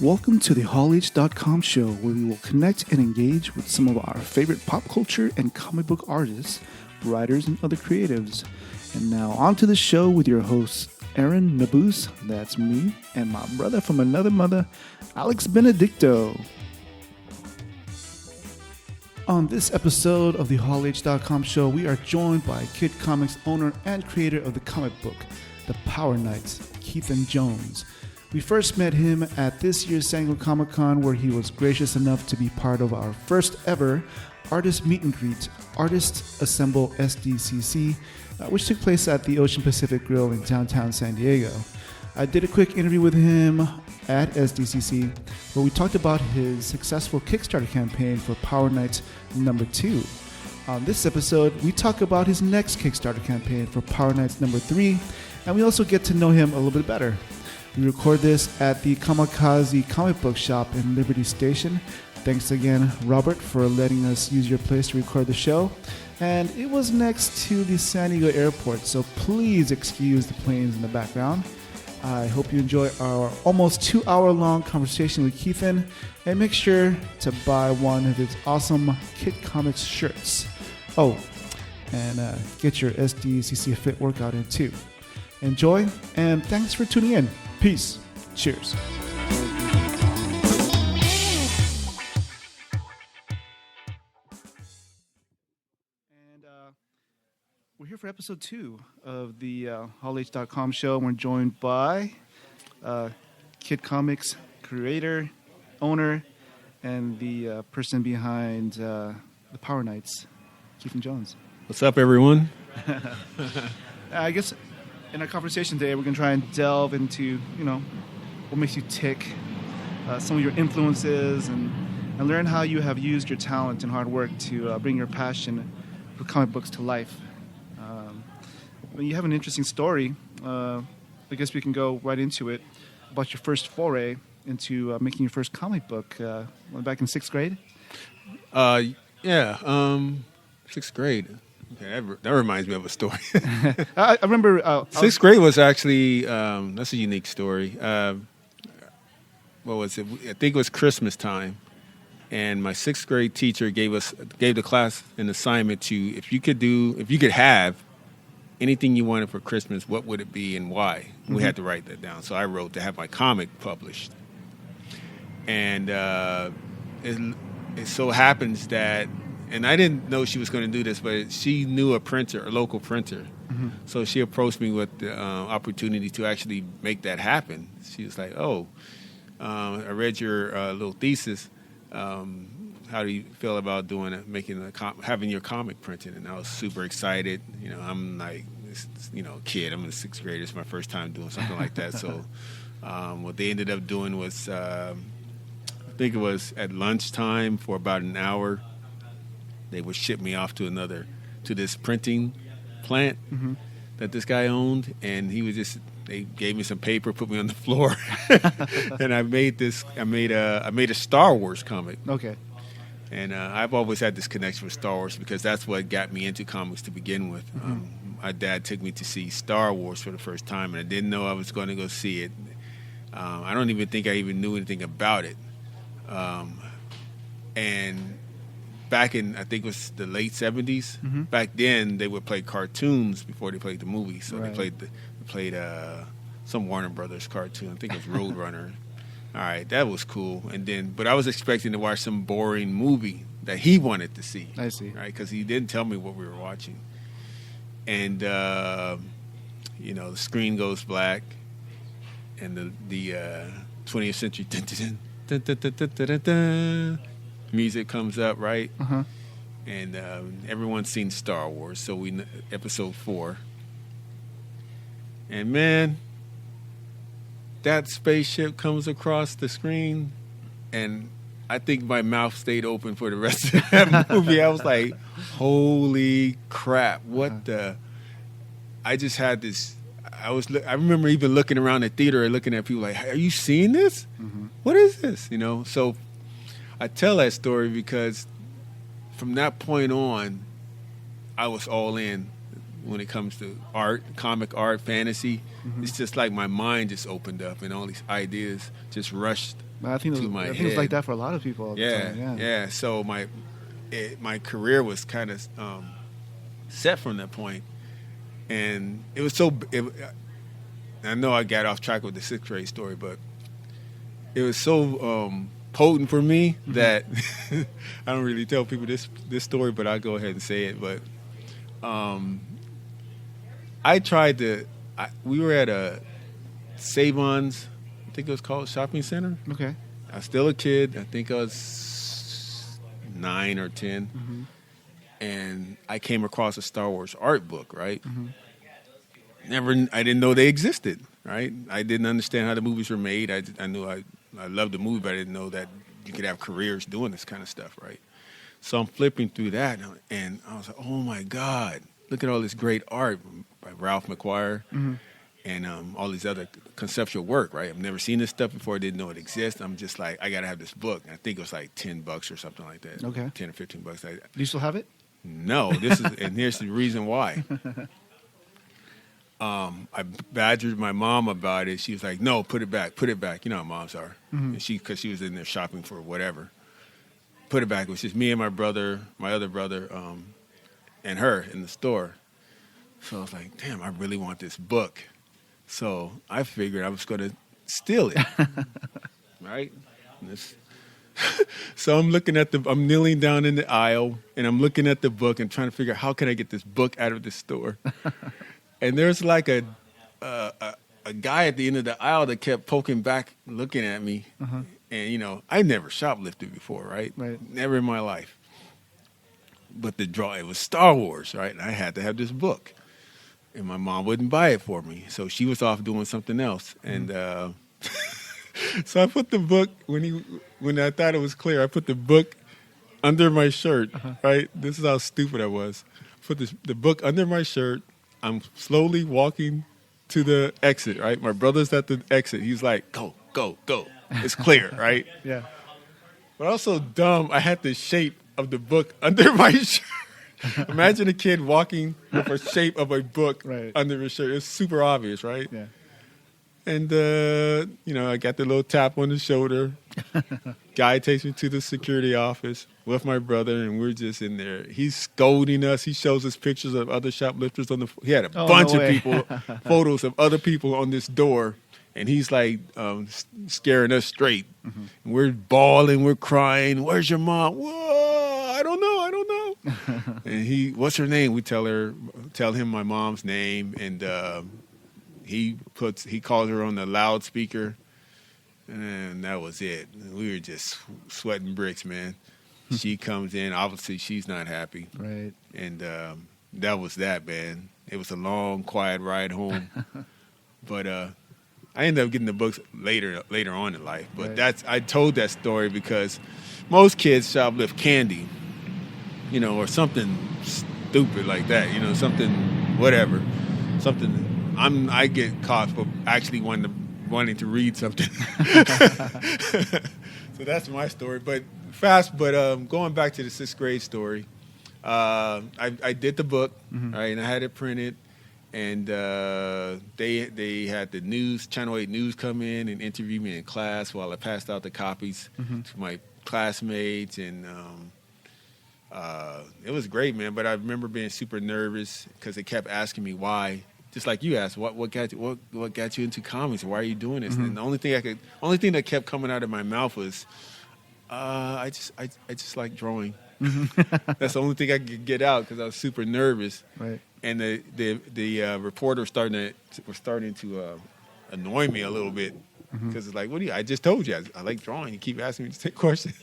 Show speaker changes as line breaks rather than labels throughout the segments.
Welcome to the HallH.com show, where we will connect and engage with some of our favorite pop culture and comic book artists, writers, and other creatives. And now on to the show with your hosts, Aaron Nabus, that's me, and my brother from another mother, Alex Benedicto. On this episode of the HallH.com show, we are joined by Kid Comics owner and creator of the comic book, The Power Knights, Keithan Jones. We first met him at this year's San Diego Comic-Con, where he was gracious enough to be part of our first ever artist meet and greet, Artists Assemble SDCC, which took place at the Ocean Pacific Grill in downtown San Diego. I did a quick interview with him at SDCC, where we talked about his successful Kickstarter campaign for Power Knights number 2. On this episode, we talk about his next Kickstarter campaign for Power Knights number 3, and we also get to know him a little bit better. We record this at the Kamikaze comic book shop in Liberty Station. Thanks again, Robert, for letting us use your place to record the show. And it was next to the San Diego airport, so please excuse the planes in the background. I hope you enjoy our almost 2-hour-long conversation with Keithan, and make sure to buy one of his awesome Kid Comics shirts. Oh, and get your SDCC Fit workout in too. Enjoy, and thanks for tuning in. Peace. Cheers. And we're here for episode 2 of the HallH.com show. We're joined by Kid Comics creator, owner, and the person behind the Power Knights, Keithan Jones.
What's up, everyone?
I guess in our conversation today, we're going to try and delve into, what makes you tick, some of your influences, and learn how you have used your talent and hard work to bring your passion for comic books to life. You have an interesting story. I guess we can go right into it, about your first foray into making your first comic book back in 6th grade.
6th grade. Okay, that reminds me of a story.
I remember...
6th grade was actually... that's a unique story. What was it? I think it was Christmas time. And my 6th grade teacher gave the class an assignment to, if you could have anything you wanted for Christmas, what would it be and why? Mm-hmm. We had to write that down. So I wrote to have my comic published. And it so happens that... And I didn't know she was going to do this, but she knew a local printer. Mm-hmm. So she approached me with the opportunity to actually make that happen. She was like, I read your little thesis. How do you feel about doing it, having your comic printed? And I was super excited. I'm like, a kid. I'm in 6th grade. It's my first time doing something like that. So what they ended up doing was, I think it was at lunchtime for about an hour, they would ship me off to this printing plant mm-hmm. that this guy owned, and they gave me some paper, put me on the floor, and I made a Star Wars comic.
Okay.
And I've always had this connection with Star Wars because that's what got me into comics to begin with. Mm-hmm. My dad took me to see Star Wars for the first time, and I didn't know I was going to go see it. I don't even think I even knew anything about it. And back in, I think it was the late 70s, mm-hmm. back then they would play cartoons before they played the movies. So right. they played some Warner Brothers cartoon. I think it was Roadrunner. All right, that was cool. But I was expecting to watch some boring movie that he wanted to see.
I see.
Right, because he didn't tell me what we were watching. And, the screen goes black, and the 20th century music comes up, right? Uh-huh. And everyone's seen Star Wars, so episode 4. And man, that spaceship comes across the screen, and I think my mouth stayed open for the rest of that movie. I was like, holy crap, what the... I just had this... I remember even looking around the theater and looking at people like, are you seeing this? Mm-hmm. What is this? So I tell that story because from that point on, I was all in when it comes to art, comic art, fantasy. Mm-hmm. It's just like my mind just opened up and all these ideas just rushed
I think it's like that for a lot of people all the time.
Yeah. So my career was kind of set from that point, and it was I know I got off track with the sixth grade story, but it was so potent for me that I don't really tell people this story, but I'll go ahead and say it. But I tried to. We were at a Savon's, I think it was called shopping center.
Okay.
I was still a kid. I think I was 9 or 10, and I came across a Star Wars art book. Right. I didn't know they existed. Right. I didn't understand how the movies were made. I knew I loved the movie, but I didn't know that you could have careers doing this kind of stuff. Right. So I'm flipping through that, and I was like, oh my God, look at all this great art by Ralph McQuire. And all these other conceptual work, right? I've never seen this stuff before. I didn't know it exists. I'm just like, I got to have this book. I think it was like $10 or something like that.
Okay.
10 or $15.
Do you still have it?
No. And here's the reason why. I badgered my mom about it. She was like, no, put it back. Put it back. You know how moms are. And because she was in there shopping for whatever. Put it back. It was just me and my other brother, and her in the store. So I was like, damn, I really want this book. So I figured I was going to steal it, right? So I'm kneeling down in the aisle, and I'm looking at the book and trying to figure out how can I get this book out of the store. And there's like a guy at the end of the aisle that kept poking back, looking at me. And, I never shoplifted before, right? Never in my life. But it was Star Wars, right? And I had to have this book. And my mom wouldn't buy it for me, so she was off doing something else. And so I put the book when I thought it was clear. I put the book under my shirt. Right, this is how stupid I was. Put the book under my shirt. I'm slowly walking to the exit. Right, my brother's at the exit. He's like, "Go, go, go! It's clear." Right.
Yeah.
But also dumb. I had the shape of the book under my shirt. Imagine a kid walking with a shape of a book under his shirt. It's super obvious, right?
Yeah.
And, I got the little tap on the shoulder. Guy takes me to the security office with my brother, and we're just in there. He's scolding us. He shows us pictures of other shoplifters he had a bunch of people, photos of other people on this door, and he's like scaring us straight. And we're bawling, we're crying. Where's your mom? Whoa, I don't know. And what's her name? We tell him my mom's name, and he calls her on the loudspeaker, and that was it. We were just sweating bricks, man. She comes in, obviously she's not happy,
right? And
that was that, man. It was a long, quiet ride home, but I ended up getting the books later on in life. But I told that story because most kids shoplift candy. Or something stupid like that, something, whatever. I get caught for actually wanting to read something. So that's my story. But going back to the sixth grade story, I did the book, right, and I had it printed, and they had the news, Channel 8 News come in and interview me in class while I passed out the copies to my classmates, and it was great, man. But I remember being super nervous because they kept asking me why. Just like you asked, what got you into comics? Why are you doing this? And the only thing that kept coming out of my mouth was, I just like drawing. That's the only thing I could get out because I was super nervous. Right. And the reporter was starting to annoy me a little bit because it's like, I just told you I like drawing. You keep asking me to take questions.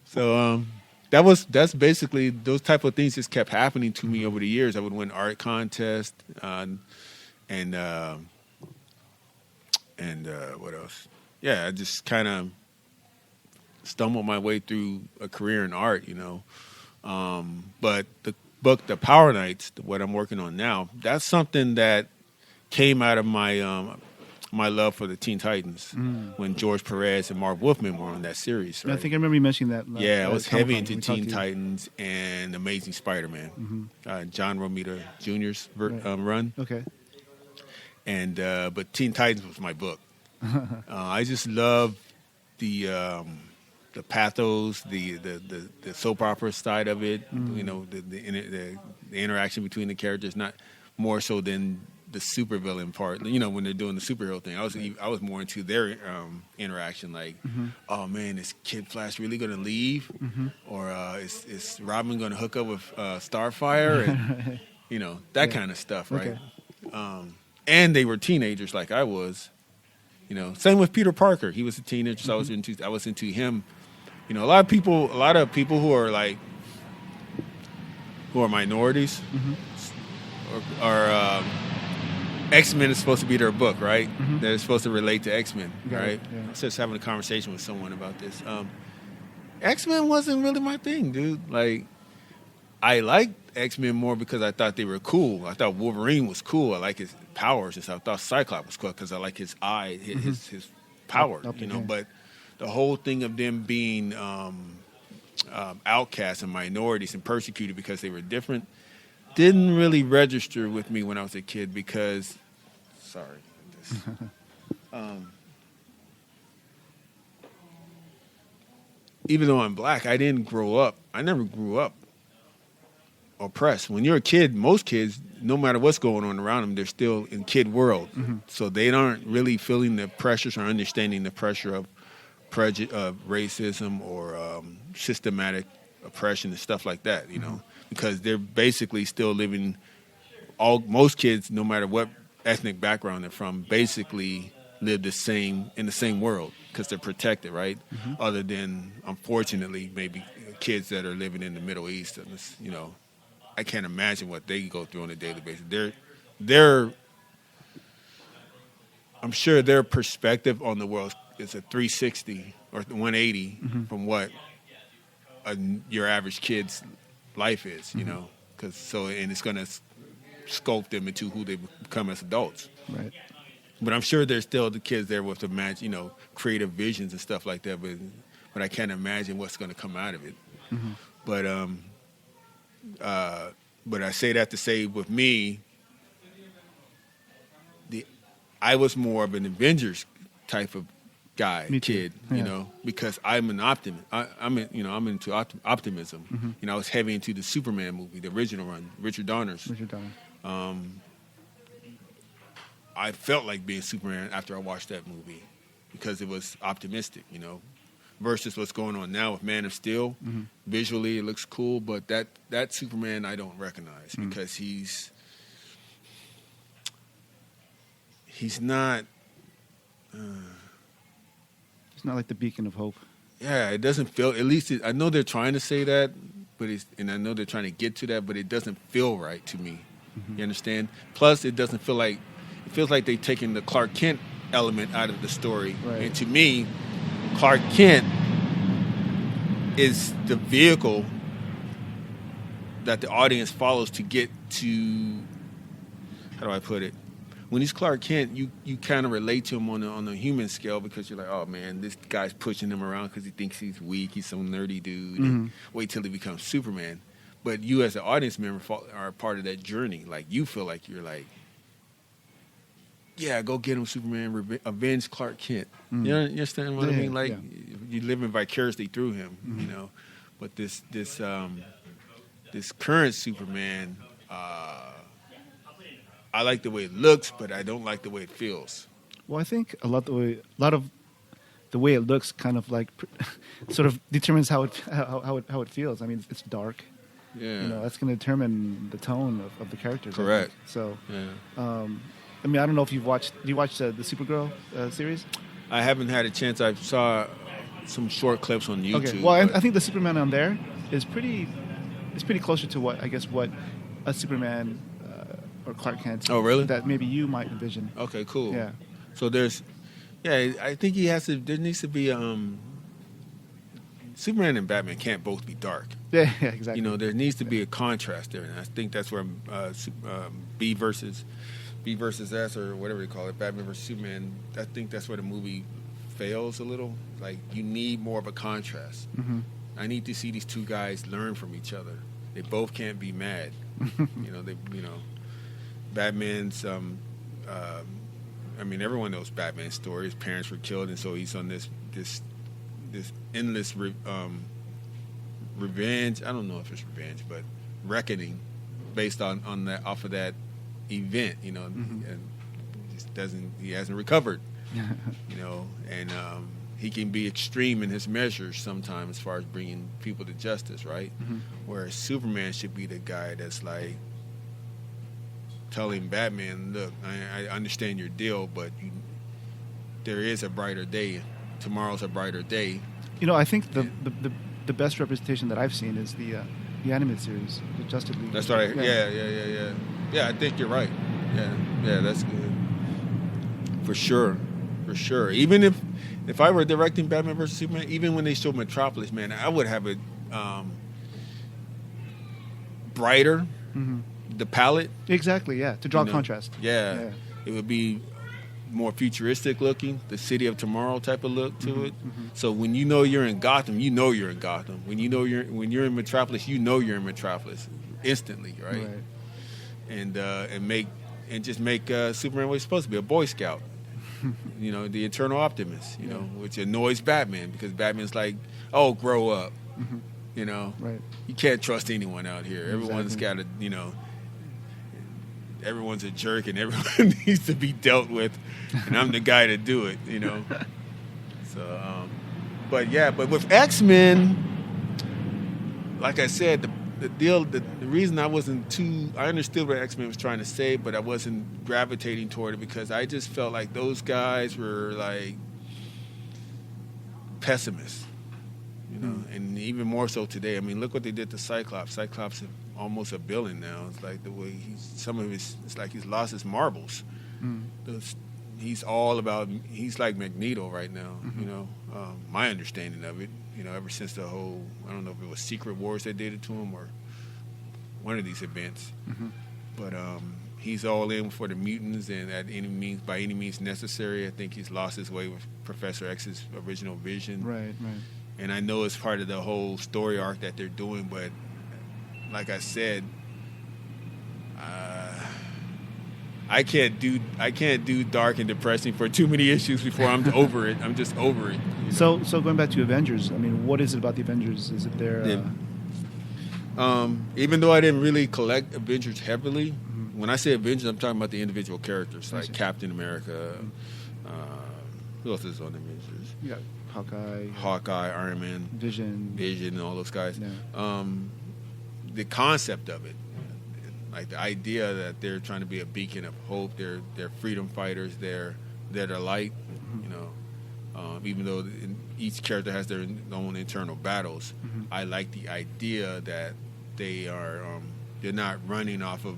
So. That's basically those type of things just kept happening to me over the years. I would win art contests, and what else? Yeah, I just kind of stumbled my way through a career in art, But the book, The Power Knights, what I'm working on now, that's something that came out of my love for the Teen Titans when George Perez and Marv Wolfman were on that series. Right?
I think I remember you mentioning that.
I was heavy into Teen Titans and Amazing Spider-Man. John Romita Jr.'s run.
Okay.
And but Teen Titans was my book. I just love the pathos, the soap opera side of it. You know, the interaction between the characters, not more so than the supervillain part. You know, when they're doing the superhero thing, I was more into their interaction. Like, oh man, is Kid Flash really going to leave, or is Robin going to hook up with Starfire, and you know that kind of stuff, right?
Okay.
And they were teenagers like I was. You know, same with Peter Parker. He was a teenager, so I was into him. You know, a lot of people who are minorities, are X-Men is supposed to be their book, right? They're supposed to relate to X-Men, right? Yeah. I was just having a conversation with someone about this. X-Men wasn't really my thing, dude. Like, I liked X-Men more because I thought they were cool. I thought Wolverine was cool. I like his powers and stuff. I thought Cyclops was cool because I like his eye, his power, you know. But the whole thing of them being outcasts and minorities and persecuted because they were different didn't really register with me when I was a kid because, even though I'm black, I never grew up oppressed. When you're a kid, most kids, no matter what's going on around them, they're still in kid world. So they aren't really feeling the pressures or understanding the pressure of racism or systematic oppression and stuff like that, you know, because they're basically still living. Most kids, no matter what ethnic background they're from, basically live in the same world because they're protected, right? Other than, unfortunately, maybe kids that are living in the Middle East, and you know, I can't imagine what they go through on a daily basis. I'm sure their perspective on the world is a 360 or 180 from what your average kid's life is, you know, and it's going to sculpt them into who they become as adults.
Right.
But I'm sure there's still the kids there with creative visions and stuff like that. But I can't imagine what's going to come out of it. But I say that to say, with me, I was more of an Avengers type of kid, you know, because I'm an optimist. I'm into optimism. You know, I was heavy into the Superman movie, the original run, Richard Donner's. I felt like being Superman after I watched that movie because it was optimistic, you know, versus what's going on now with Man of Steel. Visually, it looks cool, but that Superman I don't recognize because he's not.
It's not like the beacon of hope.
Yeah, it doesn't feel. At least I know they're trying to say that, and I know they're trying to get to that, but it doesn't feel right to me. You understand? Plus, it doesn't feel like. It feels like they've taken the Clark Kent element out of the story, and to me, Clark Kent is the vehicle that the audience follows to get to. How do I put it? When he's Clark Kent, you kind of relate to him on a human scale because you're like, oh man, this guy's pushing him around because he thinks he's weak. He's some nerdy dude. And wait till he becomes Superman. But you as an audience member are a part of that journey. Like you feel like you're like, yeah, go get him, Superman. Avenge Clark Kent. You understand what I mean? Like you're living vicariously through him. You know, but this current Superman. I like the way it looks, but I don't like the way it feels.
Well, I think a lot of the way it looks kind of like sort of determines how it feels. I mean, it's dark.
Yeah.
You know, that's going to determine the tone of the characters.
Correct.
So,
yeah.
I mean, I don't know if you watched the Supergirl series?
I haven't had a chance. I saw some short clips on YouTube.
Okay. Well, I think the Superman on there is pretty closer to what a Superman or Clark Kent.
Oh, really?
That maybe you might envision.
Okay, cool.
Yeah.
So I think there needs to be Superman and Batman can't both be dark.
Yeah, exactly.
You know, there needs to be a contrast there, and I think that's where B versus S or whatever they call it, Batman versus Superman. I think that's where the movie fails a little. Like you need more of a contrast. I need to see these two guys learn from each other. They both can't be mad. Batman's. I mean, everyone knows Batman's story. His parents were killed, and so he's on this endless revenge. I don't know if it's revenge, but reckoning based on that, off of that event, you know, and he hasn't recovered, you know, and he can be extreme in his measures sometimes as far as bringing people to justice, right? Whereas Superman should be the guy that's like telling Batman, look, I understand your deal, but there is a brighter day. Tomorrow's a brighter day.
You know, I think the best representation that I've seen is the animated series, the Justice League.
That's right. Yeah. I think you're right. Yeah, that's good. For sure. Even if I were directing Batman vs Superman, even when they showed Metropolis, man, I would have it brighter. The palette.
Exactly. Yeah, to draw contrast.
Yeah, it would be more futuristic looking, the City of Tomorrow type of look to it. So when you know you're in Gotham, you know you're in Gotham. When you're in Metropolis, you know you're in Metropolis instantly, right? And just make Superman what he's supposed to be, a Boy Scout. You know, the eternal optimist, you know, which annoys Batman because Batman's like, oh, grow up. You know, you can't trust anyone out here. Everyone's got to, you know, everyone's a jerk and everyone needs to be dealt with, and I'm the guy to do it, you know. So, but with X-Men, like I said, the reason I understood what X-Men was trying to say, but I wasn't gravitating toward it because I just felt like those guys were like pessimists, you know, and even more so today. I mean, look what they did to Cyclops. Cyclops is almost a villain now. It's like the way it's like he's lost his marbles. He's like Magneto right now, you know, my understanding of it. You know, ever since the whole, I don't know if it was Secret Wars that did it to him or one of these events. But he's all in for the mutants and by any means necessary. I think he's lost his way with Professor X's original vision. Right. And I know it's part of the whole story arc that they're doing, but like I said, I can't do dark and depressing for too many issues before I'm over it. I'm just over it. You
know? So going back to Avengers, I mean, what is it about the Avengers? Is it their...
even though I didn't really collect Avengers heavily, when I say Avengers, I'm talking about the individual characters, like Captain America. Who else is on Avengers?
Yeah,
Hawkeye, Iron Man,
Vision,
and all those guys. Yeah. The concept of it. Like the idea that they're trying to be a beacon of hope, they're freedom fighters, they're light, you know. Even though each character has their own internal battles, I like the idea that they're not running off of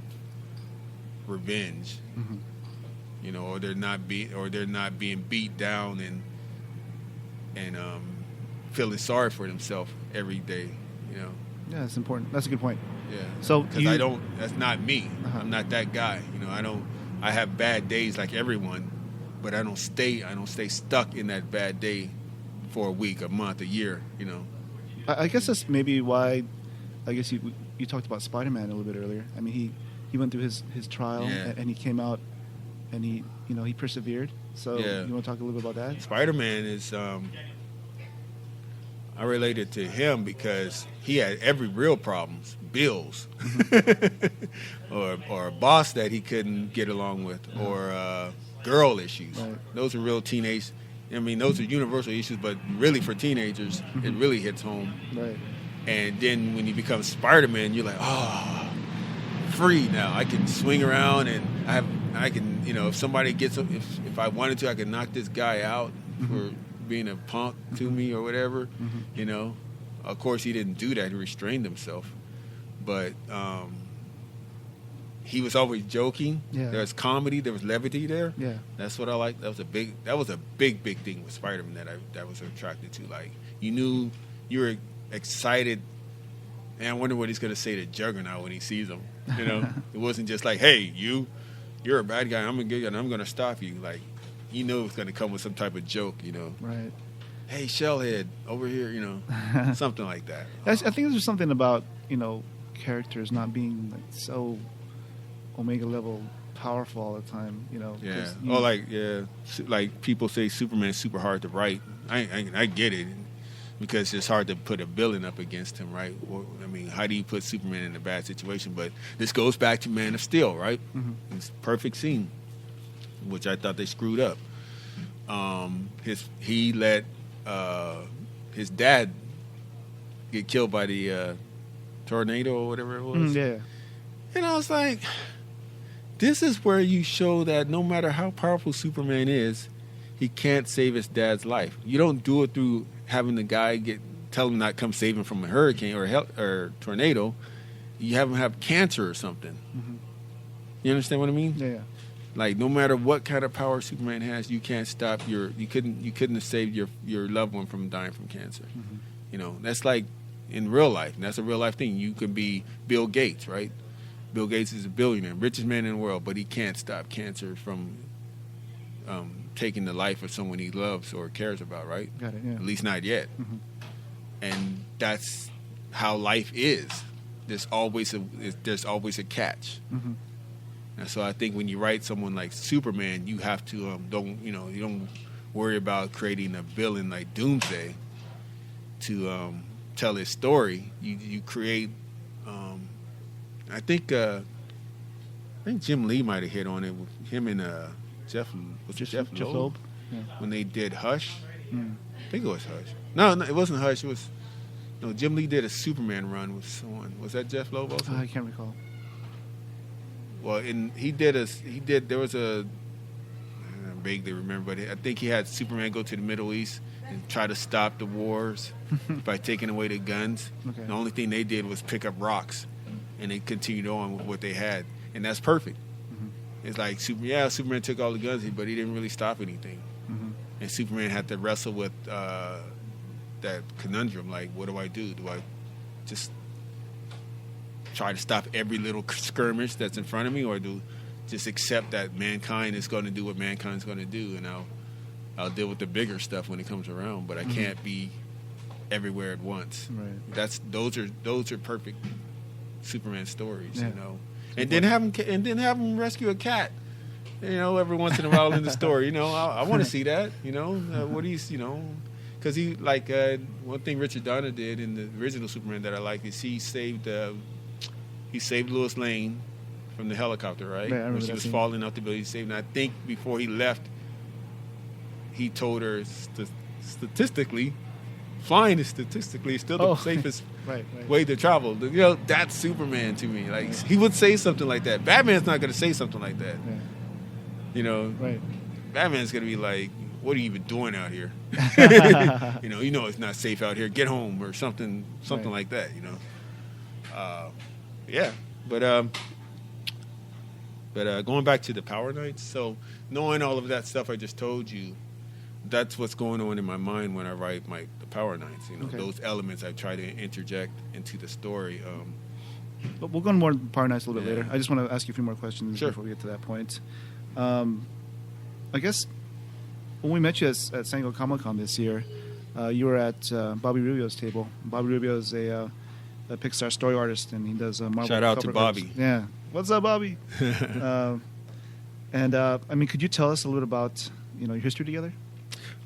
revenge, you know, or they're not being beat down and feeling sorry for themselves every day, you know.
Yeah, that's important. That's a good point.
Yeah. So because that's not me. I'm not that guy. You know, I have bad days like everyone, but I don't stay stuck in that bad day for a week, a month, a year, you know.
I guess that's maybe why, I guess you talked about Spider-Man a little bit earlier. I mean, he went through his trial and he came out and he persevered. So you want to talk a little bit about that?
Spider-Man is, I related to him because he had every real problems, bills, or a boss that he couldn't get along with, or girl issues. Right. Those are real teenage. I mean, those are universal issues, but really for teenagers, it really hits home. Right. And then when you become Spider-Man, you're like, oh, free now. I can swing around, and I can, you know, if somebody gets, if I wanted to, I could knock this guy out for being a punk to me or whatever, you know. Of course, he didn't do that. He restrained himself. But he was always joking. Yeah. There was comedy. There was levity there. Yeah. That's what I like. That was a big thing with Spider-Man that I was attracted to. Like, you knew you were excited. And I wonder what he's going to say to Juggernaut when he sees him. You know, it wasn't just like, hey, you're a bad guy. I'm going to get you and I'm going to stop you. Like, you knew it was going to come with some type of joke, you know. Right. Hey, Shellhead, over here, you know, something like that.
I think there's something about, you know, characters not being like so Omega level powerful all the time, you know.
Yeah. Like people say Superman's super hard to write. I get it. because it's hard to put a villain up against him, right? Or, I mean, how do you put Superman in a bad situation? But this goes back to Man of Steel, right? It's a perfect scene, which I thought they screwed up. He let his dad get killed by the tornado or whatever it was.
Yeah.
And I was like, this is where you show that no matter how powerful Superman is, he can't save his dad's life. You don't do it through having the guy tell him not come save him from a hurricane or tornado. You have him have cancer or something. You understand what I mean?
Yeah.
Like, no matter what kind of power Superman has, you can't stop you couldn't have saved your loved one from dying from cancer. You know, that's like in real life. And that's a real life thing. You could be Bill Gates, right? Bill Gates is a billionaire, richest man in the world, but he can't stop cancer from taking the life of someone he loves or cares about, right?
Got it, yeah.
At least not yet. And that's how life is. There's always a catch. And so I think when you write someone like Superman, you have to you don't worry about creating a villain like Doomsday to tell his story. You create. I think Jim Lee might have hit on it with him and Jeff Loeb when they did Hush. I think it was Hush. No, it wasn't Hush. It was Jim Lee did a Superman run with someone. Was that Jeff Loeb also?
I can't recall.
Well, there was I vaguely remember, but I think he had Superman go to the Middle East and try to stop the wars by taking away the guns.
Okay.
The only thing they did was pick up rocks, and they continued on with what they had, and that's perfect. It's like Superman took all the guns, but he didn't really stop anything. And Superman had to wrestle with that conundrum, like, what do I do? Do I just try to stop every little skirmish that's in front of me, or do just accept that mankind is going to do what mankind's going to do, and I'll deal with the bigger stuff when it comes around, but I can't be everywhere at once.
Right.
Those are perfect Superman stories,
Yeah.
you know. And then have him rescue a cat, you know, every once in a while in the story. You know, I want to see that. You know, what he's, you know, because he like one thing Richard Donner did in the original Superman that I like is he saved Lois Lane from the helicopter, right?
Yeah, I remember
when she
that
was
scene.
falling out the building. He saved. And I think before he left, he told her statistically, flying is statistically still the safest
right.
way to travel. You know, that's Superman to me. Like, he would say something like that. Batman's not going to say something like that.
Yeah.
You know,
Right.
Batman's going to be like, what are you even doing out here? you know it's not safe out here. Get home or something
Right.
like that, you know. Yeah. But going back to the Power Knights, so knowing all of that stuff I just told you, that's what's going on in my mind when I write the Power Knights. You know,
Okay.
those elements I try to interject into the story.
But we'll go into more Power Knights a little bit
Yeah.
later. I just want to ask you a few more questions
Sure.
before we get to that point. I guess when we met you at San Diego Comic-Con this year, you were at Bobby Rubio's table. Bobby Rubio is a Pixar story artist, and he does Marvel.
Shout out to
cover
Bobby.
covers. Yeah. What's up, Bobby? I mean, could you tell us a little about your history together?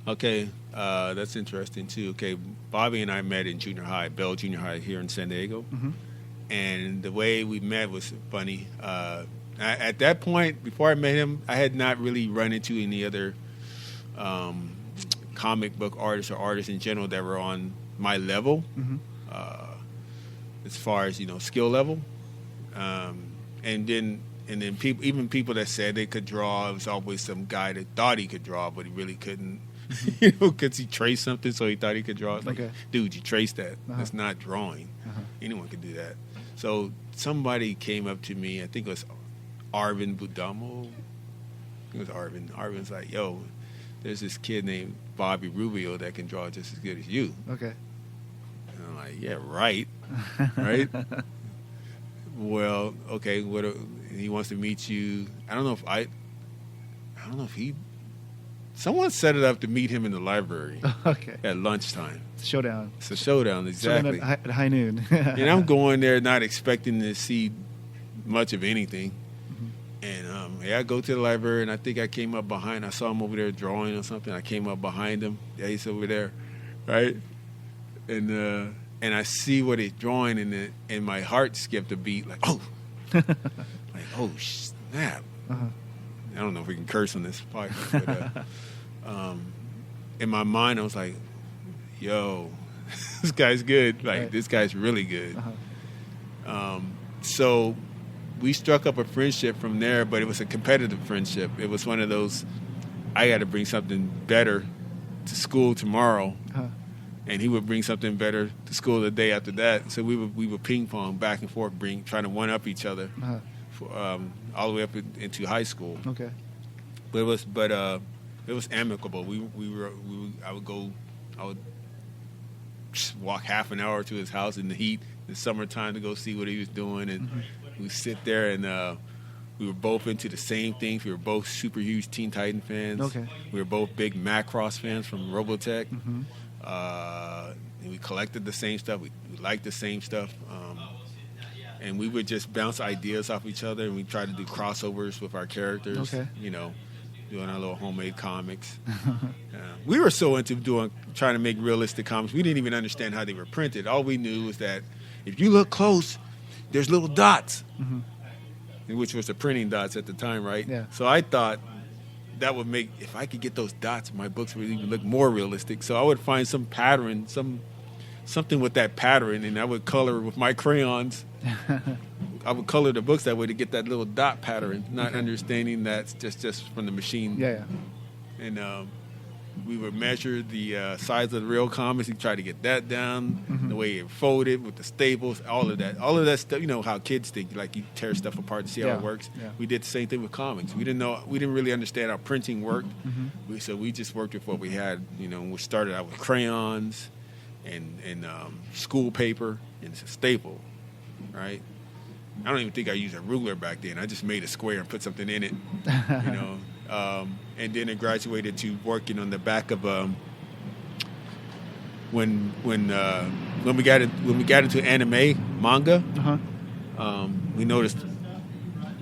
Okay, that's interesting too. Okay, Bobby and I met in junior high, Bell Junior High here in San Diego, and the way we met was funny. At that point, before I met him, I had not really run into any other comic book artists or artists in general that were on my level, as far as skill level, and then people that said they could draw. It was always some guy that thought he could draw, but he really couldn't. Because he traced something, so he thought he could draw. It's like, dude, you traced that. That's not drawing. Anyone could do that. So somebody came up to me. I think it was Arvin Budamo. It was Arvin. Arvin's like, yo, there's this kid named Bobby Rubio that can draw just as good as you.
Okay.
And I'm like, yeah, right. Right? Well, okay, he wants to meet you. I don't know if he someone set it up to meet him in the library.
Okay.
At lunchtime.
Showdown.
It's a showdown, exactly.
Showdown at high noon.
And I'm going there not expecting to see much of anything. And I go to the library, and I think I came up behind. I saw him over there drawing or something. I came up behind him. Yeah, he's over there, right? and I see what he's drawing, and my heart skipped a beat, like, oh, like, oh snap.
Uh-huh.
I don't know if we can curse on this podcast, but in my mind I was like, yo, this guy's good. Like,
right.
This guy's really good.
Uh-huh.
So we struck up a friendship from there, but it was a competitive friendship. It was one of those, I got to bring something better to school tomorrow,
Uh-huh.
and he would bring something better to school the day after that. So we would ping pong back and forth, trying to one up each other,
Uh-huh.
for, all the way up into high school.
Okay.
But it was amicable. I would just walk half an hour to his house in the heat, in the summertime, to go see what he was doing, and we sit there, and we were both into the same things. We were both super huge Teen Titan fans.
Okay.
We were both big Macross fans from Robotech.
Mm-hmm.
And we collected the same stuff. We liked the same stuff. And we would just bounce ideas off each other, and we tried to do crossovers with our characters.
Okay.
Doing our little homemade comics. We were so into trying to make realistic comics, we didn't even understand how they were printed. All we knew was that if you look close, there's little dots, which was the printing dots at the time, right?
Yeah.
So I thought that would make, if I could get those dots, my books would even look more realistic. So I would find some pattern, something with that pattern, and I would color with my crayons. I would color the books that way to get that little dot pattern, not understanding that's just from the machine.
Yeah.
And we would measure the size of the real comics and try to get that down, the way it folded with the staples, all of that stuff. You know how kids think, like you tear stuff apart to see how it works.
Yeah.
We did the same thing with comics. We didn't really understand how printing worked. So we just worked with what we had. We started out with crayons and school paper and it's a staple, right? I don't even think I used a ruler back then. I just made a square and put something in it, and then it graduated to working on the back of when we got into anime manga. We noticed,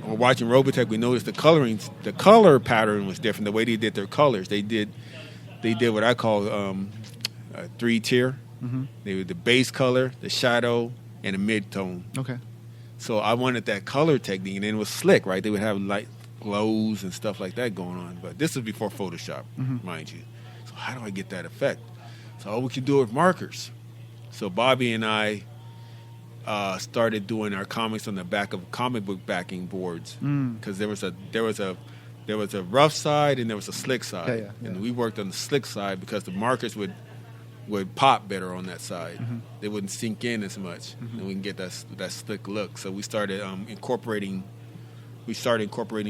or watching Robotech, we noticed the color pattern was different. The way they did their colors, they did what I call a 3-tier. They were the base color, the shadow, and the mid-tone.
Okay.
So I wanted that color technique, and it was slick, right? They would have light glows and stuff like that going on. But this was before Photoshop, mind you. So how do I get that effect? So we could do it with markers. So Bobby and I started doing our comics on the back of comic book backing boards, because there was a rough side and there was a slick side, and we worked on the slick side because the markers would pop better on that side. They wouldn't sink in as much, and we can get that slick look. So we started incorporating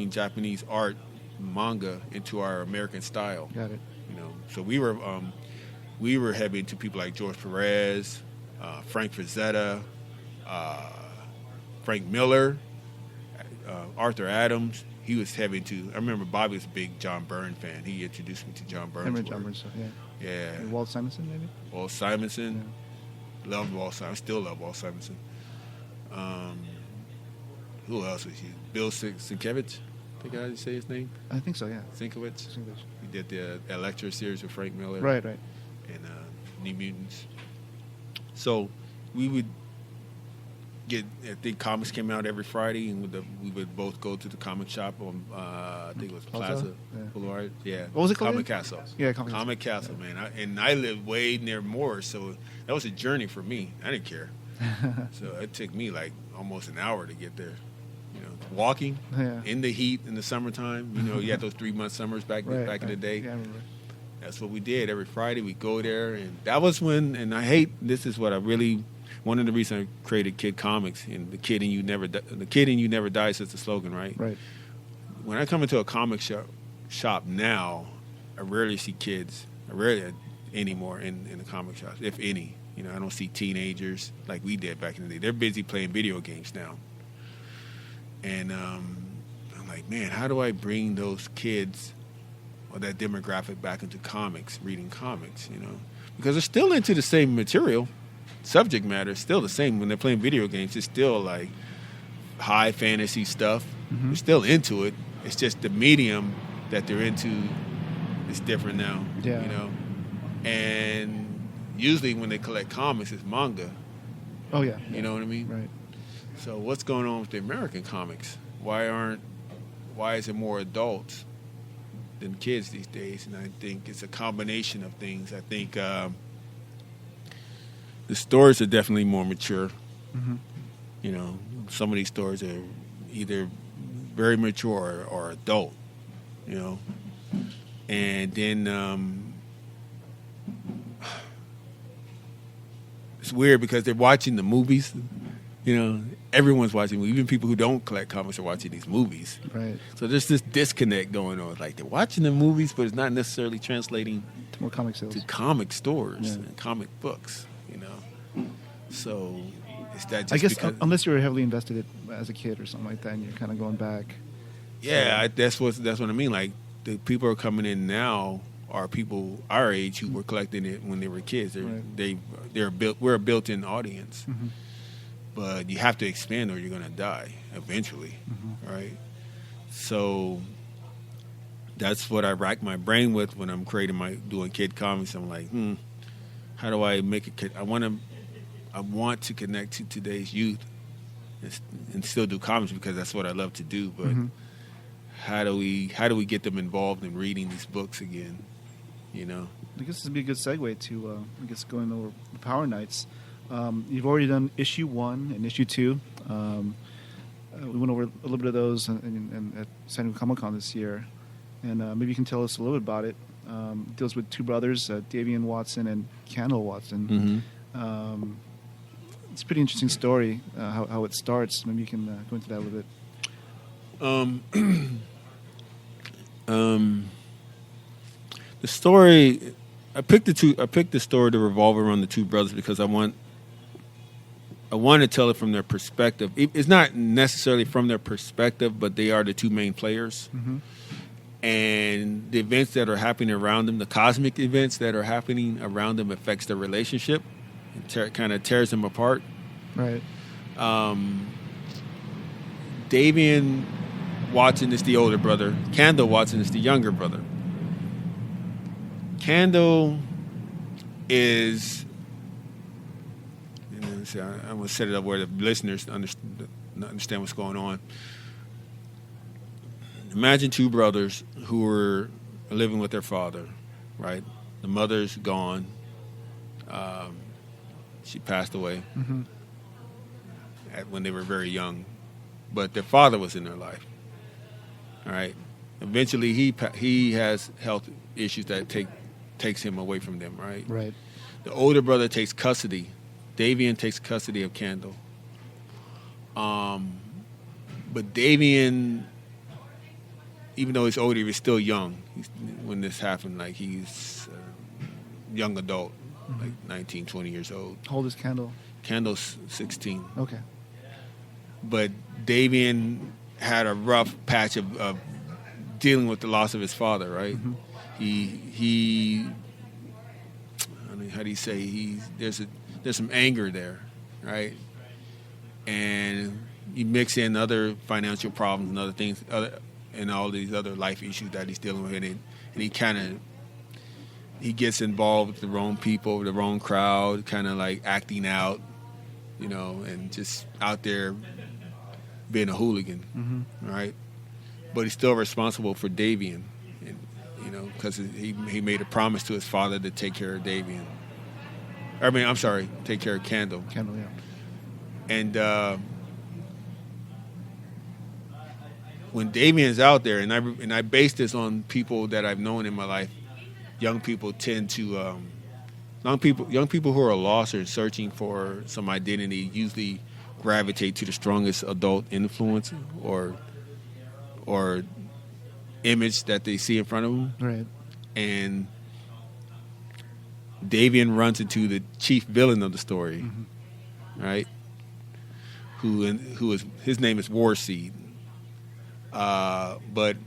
Japanese art, manga, into our American style.
Got it.
So we were heavy into people like George Perez, Frank Frazetta, Frank Miller, Arthur Adams. He was heavy into. I remember Bobby was a big John Byrne fan. He introduced me to John Byrne.
I remember John Byrne stuff. Yeah.
Yeah.
And Walt Simonson, maybe.
Walt Simonson. Yeah. Loved Walt Simonson. Still love Walt Simonson. Who else was he? Bill Sienkiewicz. I think I say his name.
I think so. Yeah.
Sienkiewicz. He did the Electra series with Frank Miller.
Right.
And New Mutants. So we would get. I think comics came out every Friday, and we would both go to the comic shop on. I think it was Plaza Boulevard. Yeah.
What was it called?
Comic Castle.
Yeah,
Comic Castle, man. I lived way near Moore, so that was a journey for me. I didn't care. So it took me like almost an hour to get there. Walking in the heat in the summertime. You had those 3-month summers back in the day.
Yeah, I remember.
That's what we did every Friday. We'd go there, and that was when. And this is what I really. One of the reasons I created Kid Comics, and the kid in you never dies is the slogan, right?
Right.
When I come into a comic shop now, I rarely see kids. I rarely anymore in the comic shops, if any. I don't see teenagers like we did back in the day. They're busy playing video games now. And I'm like, man, how do I bring those kids or that demographic back into comics, reading comics, Because they're still into the same material. Subject matter is still the same. When they're playing video games, it's still like high fantasy stuff. They're still into it. It's just the medium that they're into is different now.
Yeah.
And usually when they collect comics, it's manga.
Oh yeah.
You know what I mean?
Right.
So what's going on with the American comics? Why is it more adults than kids these days? And I think it's a combination of things. I think the stories are definitely more mature.
Mm-hmm.
You know, some of these stories are either very mature or adult. You know, and then it's weird because they're watching the movies. You know, everyone's watching movies. Even people who don't collect comics are watching these movies.
Right.
So there's this disconnect going on. Like they're watching the movies, but it's not necessarily translating
To more comic sales.
to comic stores and comic books. You know, so is that just
I guess
because?
unless you were heavily invested it as a kid or something like that, and you're kind of going back.
Yeah, that's what I mean. Like the people who are coming in now are people our age who were collecting it when they were kids. We're a built-in audience.
Mm-hmm.
But you have to expand or you're going to die eventually, right? So that's what I rack my brain with when I'm doing kid comics. I'm like, how do I make it? I want to connect to today's youth and still do comics because that's what I love to do. But how do we get them involved in reading these books again? You know,
I guess this would be a good segue to going over the Power Knights. You've already done issue 1 and issue 2. We went over a little bit of those at San Diego Comic-Con this year, and maybe you can tell us a little bit about it. It deals with two brothers, Davian Watson and Kendall Watson. It's a pretty interesting story, how it starts. Maybe you can go into that a little bit.
The story, I picked the story to revolve around the two brothers because I want to tell it from their perspective. It's not necessarily from their perspective, but they are the two main players. And the events that are happening around them, the cosmic events that are happening around them affects their relationship. It kind of tears them apart.
Right.
Davian Watson is the older brother. Kendall Watson is the younger brother. Kendall is... I'm going to set it up where the listeners understand what's going on. Imagine two brothers who were living with their father, right? The mother's gone. She passed away when they were very young. But their father was in their life, all right? Eventually, he has health issues that takes him away from them, right?
Right.
The older brother takes custody. Davian takes custody of Kendall. But Davian, even though he's older, he was still young when this happened. Like, he's a young adult, like 19, 20 years old.
How old is Kendall?
Kendall's 16.
Okay.
But Davian had a rough patch of dealing with the loss of his father, right? He I mean, how do you say? There's some anger there, right? And you mix in other financial problems and other things, and all these other life issues that he's dealing with, and he gets involved with the wrong people, the wrong crowd, kind of like acting out, you know, and just out there being a hooligan, right? But he's still responsible for Davian, and, you know, because he made a promise to his father to take care of Davian. I mean, I'm sorry, take care of Kendall.
Kendall, yeah.
And when Davian's out there, and I base this on people that I've known in my life, young people tend to young people who are lost or searching for some identity usually gravitate to the strongest adult influence or image that they see in front of them.
Right.
And Davian runs into the chief villain of the story, right? Who is his name is Warseed, but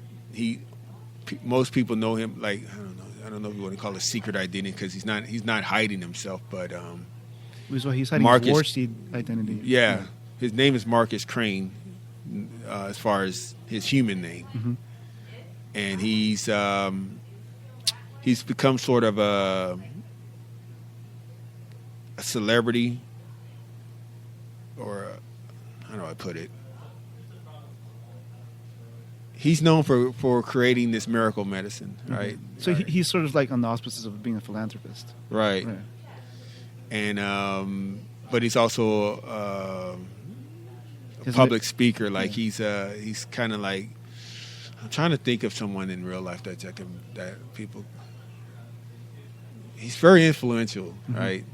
most people know him like I don't know if you want to call it a secret identity because he's not hiding himself, but
He's hiding
Marcus,
his Warseed identity.
Yeah, his name is Marcus Crane, as far as his human name, and he's become sort of a celebrity, or how do I put it? He's known for creating this miracle medicine, right?
So he's sort of like on the auspices of being a philanthropist.
Right. And but he's also a public speaker. Like he's kind of like, I'm trying to think of someone in real life that people. He's very influential, right?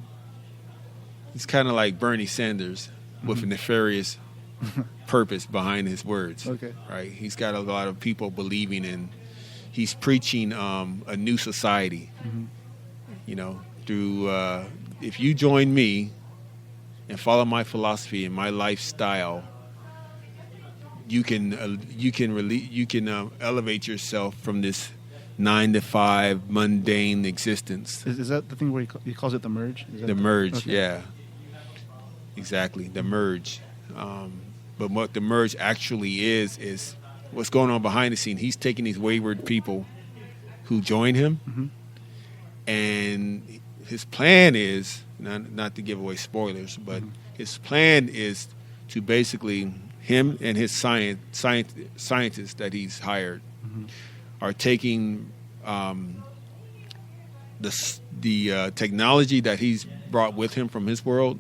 He's kind of like Bernie Sanders with a nefarious purpose behind his words.
Okay.
Right. He's got a lot of people believing in. He's preaching a new society. You know, through if you join me and follow my philosophy and my lifestyle, you can elevate yourself from this 9-to-5 mundane existence.
Is that the thing where he calls it the merge?
The merge, okay. Yeah. Exactly, the merge. But what the merge actually is what's going on behind the scene. He's taking these wayward people who join him, and his plan is, not to give away spoilers, but his plan is to basically, him and his scientists that he's hired are taking the technology that he's brought with him from his world,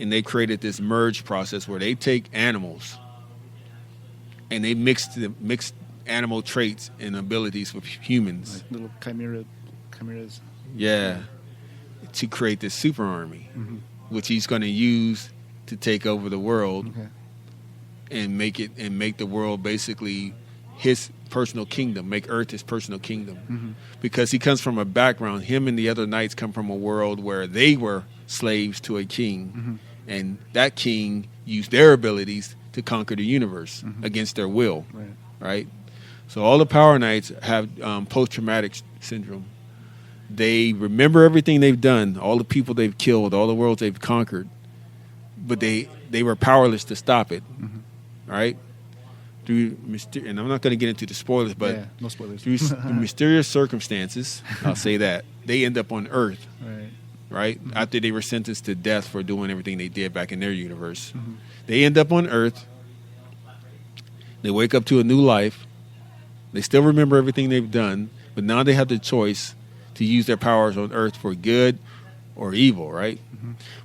and they created this merge process where they take animals and they mix animal traits and abilities with humans.
Like little chimeras.
Yeah. To create this super army, which he's going to use to take over the world and make the world basically his personal kingdom, make Earth his personal kingdom. Because he comes from a background, him and the other knights come from a world where they were slaves to a king, and that king used their abilities to conquer the universe against their will, right? So all the Power Knights have post-traumatic syndrome. They remember everything they've done, all the people they've killed, all the worlds they've conquered, but they were powerless to stop it, right? Through and I'm not going to get into the spoilers, but
no spoilers.
Through mysterious circumstances, I'll say that, they end up on Earth, right? After they were sentenced to death for doing everything they did back in their universe. They end up on Earth. They wake up to a new life. They still remember everything they've done, but now they have the choice to use their powers on Earth for good or evil, right?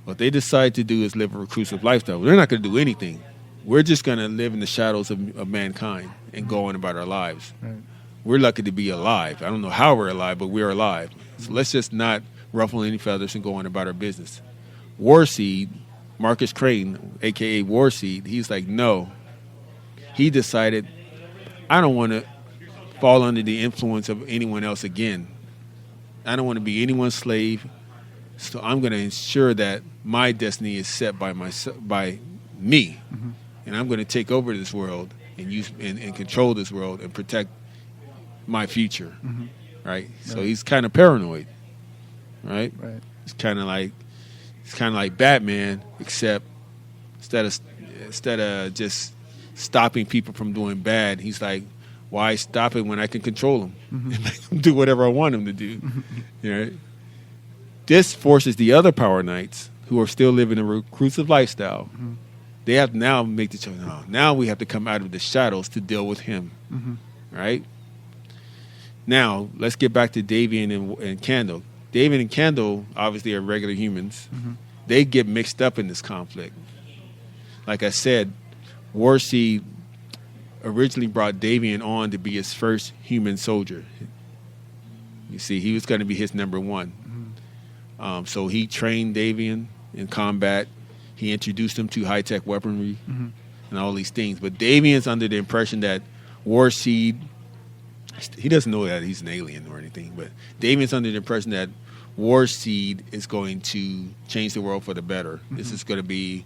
What they decide to do is live a reclusive lifestyle. They're not going to do anything. We're just going to live in the shadows of mankind and go on about our lives. We're lucky to be alive. I don't know how we're alive, but we're alive. So let's just not ruffle any feathers and go on about our business. Warseed, Marcus Crane, a.k.a. Warseed, he's like, no. He decided, I don't want to fall under the influence of anyone else again. I don't want to be anyone's slave, so I'm going to ensure that my destiny is set by me, and I'm going to take over this world and use and control this world and protect my future, right? So he's kind of paranoid, right? It's kind of like Batman, except instead of just stopping people from doing bad, he's like, why stop it when I can control them and make them do whatever I want them to do? Right? This forces the other Power Knights, who are still living a reclusive lifestyle, they have to now make the choice. No, now we have to come out of the shadows to deal with him. Right? Now, let's get back to Davian and Candle. Davian and Candle obviously are regular humans. They get mixed up in this conflict. Like I said, Warseed originally brought Davian on to be his first human soldier. You see, he was going to be his number one. So he trained Davian in combat. He introduced him to high-tech weaponry and all these things. But Davian's under the impression that Warseed, he doesn't know that he's an alien or anything, but Davian's under the impression that Warseed is going to change the world for the better. This is going to be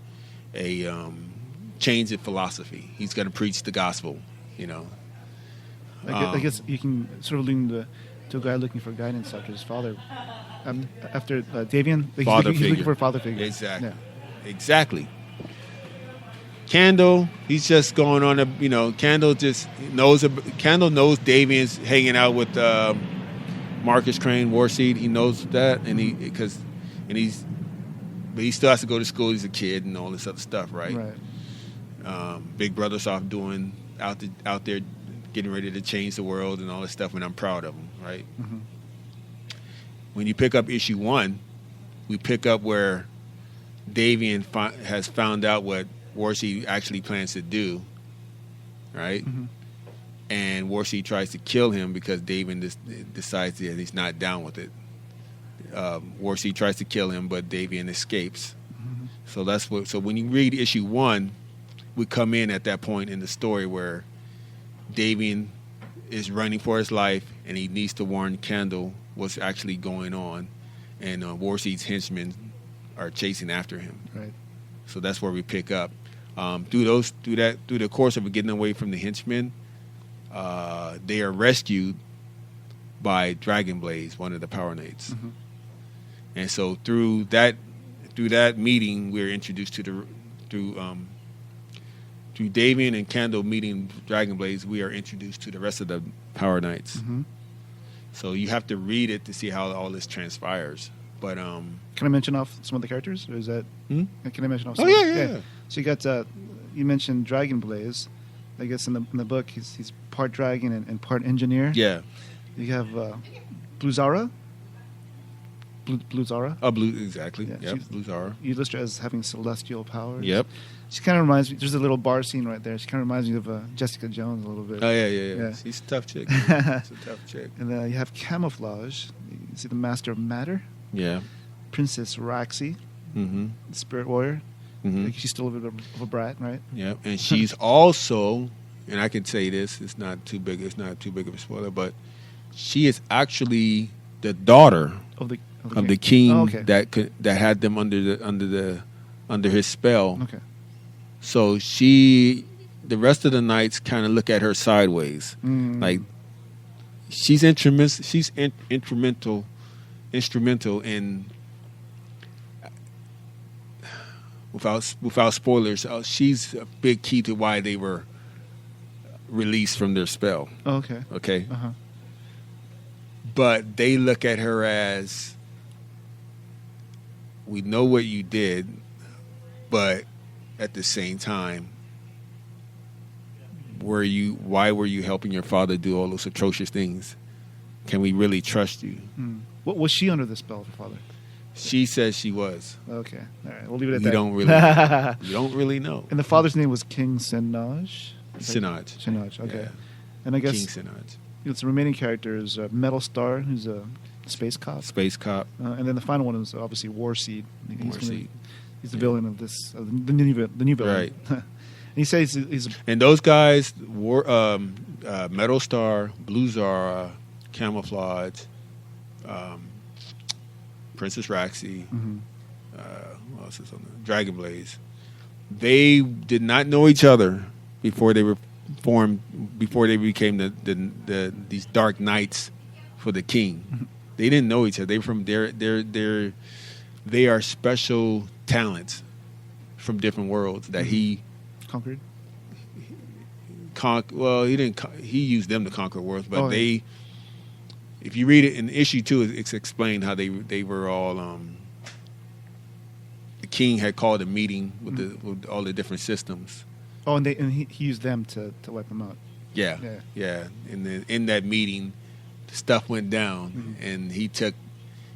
a change in philosophy. He's going to preach the gospel, you know.
I guess you can sort of lean to a guy looking for guidance after his father. After Davian, he's looking for a father figure.
Exactly. Yeah. Exactly. Candle, he's just going on a, Candle knows Davian's hanging out with Marcus Crane, Warseed. He knows that, and but he still has to go to school. He's a kid and all this other stuff, right?
Right.
Big brother's off doing out there getting ready to change the world and all this stuff, and I'm proud of him, right?
Mm-hmm.
When you pick up issue 1, we pick up where Davian has found out what Warsey actually plans to do, right?
Mm-hmm.
And Warsey tries to kill him because Davian decides that he's not down with it. Warsey tries to kill him, but Davian escapes.
Mm-hmm.
So when you read issue 1, we come in at that point in the story where Davian is running for his life, and he needs to warn Kendall what's actually going on, and Warsey's henchmen are chasing after him.
Right.
So that's where we pick up. Through the course of getting away from the henchmen, they are rescued by Dragonblaze, one of the Power Knights.
Mm-hmm.
And so through that meeting, we're introduced through Davian and Kendall meeting Dragonblaze, we are introduced to the rest of the Power Knights.
Mm-hmm.
So you have to read it to see how all this transpires. But
can I mention off some of the characters, or is that?
Hmm?
Can I mention off?
Oh
Some
yeah.
So you got you mentioned Dragonblaze. I guess in the book he's part dragon and part engineer.
Yeah.
You have Blue Zara. Blue Zara.
Oh, Blue, exactly.
Yeah,
Yep, Blue Zara.
You list her as having celestial powers.
Yep.
She kind of reminds me. There's a little bar scene right there. She kind of reminds me of Jessica Jones a little bit.
Oh yeah.
Yeah.
She's a tough chick. She's a tough chick.
And you have Camouflage. You see the Master of Matter.
Yeah.
Princess Raxi,
Mm-hmm.
the Spirit Warrior.
Mm-hmm.
Like she's still a bit of a brat, right?
Yeah. And she's also, and I can say this, it's not too big of a spoiler, but she is actually the daughter
Of
the king
Oh, okay.
that had them under his spell.
Okay.
So the rest of the knights kind of look at her sideways, like she's instrumental in. Without spoilers, she's a big key to why they were released from their spell.
Oh, okay.
Okay,
Uh-huh.
but they look at her as, we know what you did, but at the same time, why were you helping your father do all those atrocious things? Can we really trust you?
What was she under the spell of her father?
She says she was.
Okay. All right. We'll leave it at
You
that.
don't really know.
And the father's name was King Sinaj?
Sinaj.
Sinaj, okay.
Yeah.
And I guess
King Sinaj.
it's the remaining characters, Metal Star, who's a space cop.
Space cop.
And then the final one is obviously Warseed.
Warseed.
He's the villain of this, the new villain.
Right.
And he says he's
And those guys, Metal Star, Blue Zara, Camouflage, Princess Raxi, what else is on there? Dragonblaze. They did not know each other before they were formed. Before they became these dark knights for the king. They didn't know each other. They were from they are special talents from different worlds that he
conquered.
He didn't. He used them to conquer worlds, but
Oh, yeah.
they. If you read it in issue 2, it's explained how they were all. The king had called a meeting with all the different systems.
Oh, and he used them to wipe them out.
Yeah. And then in that meeting, stuff went down, and he took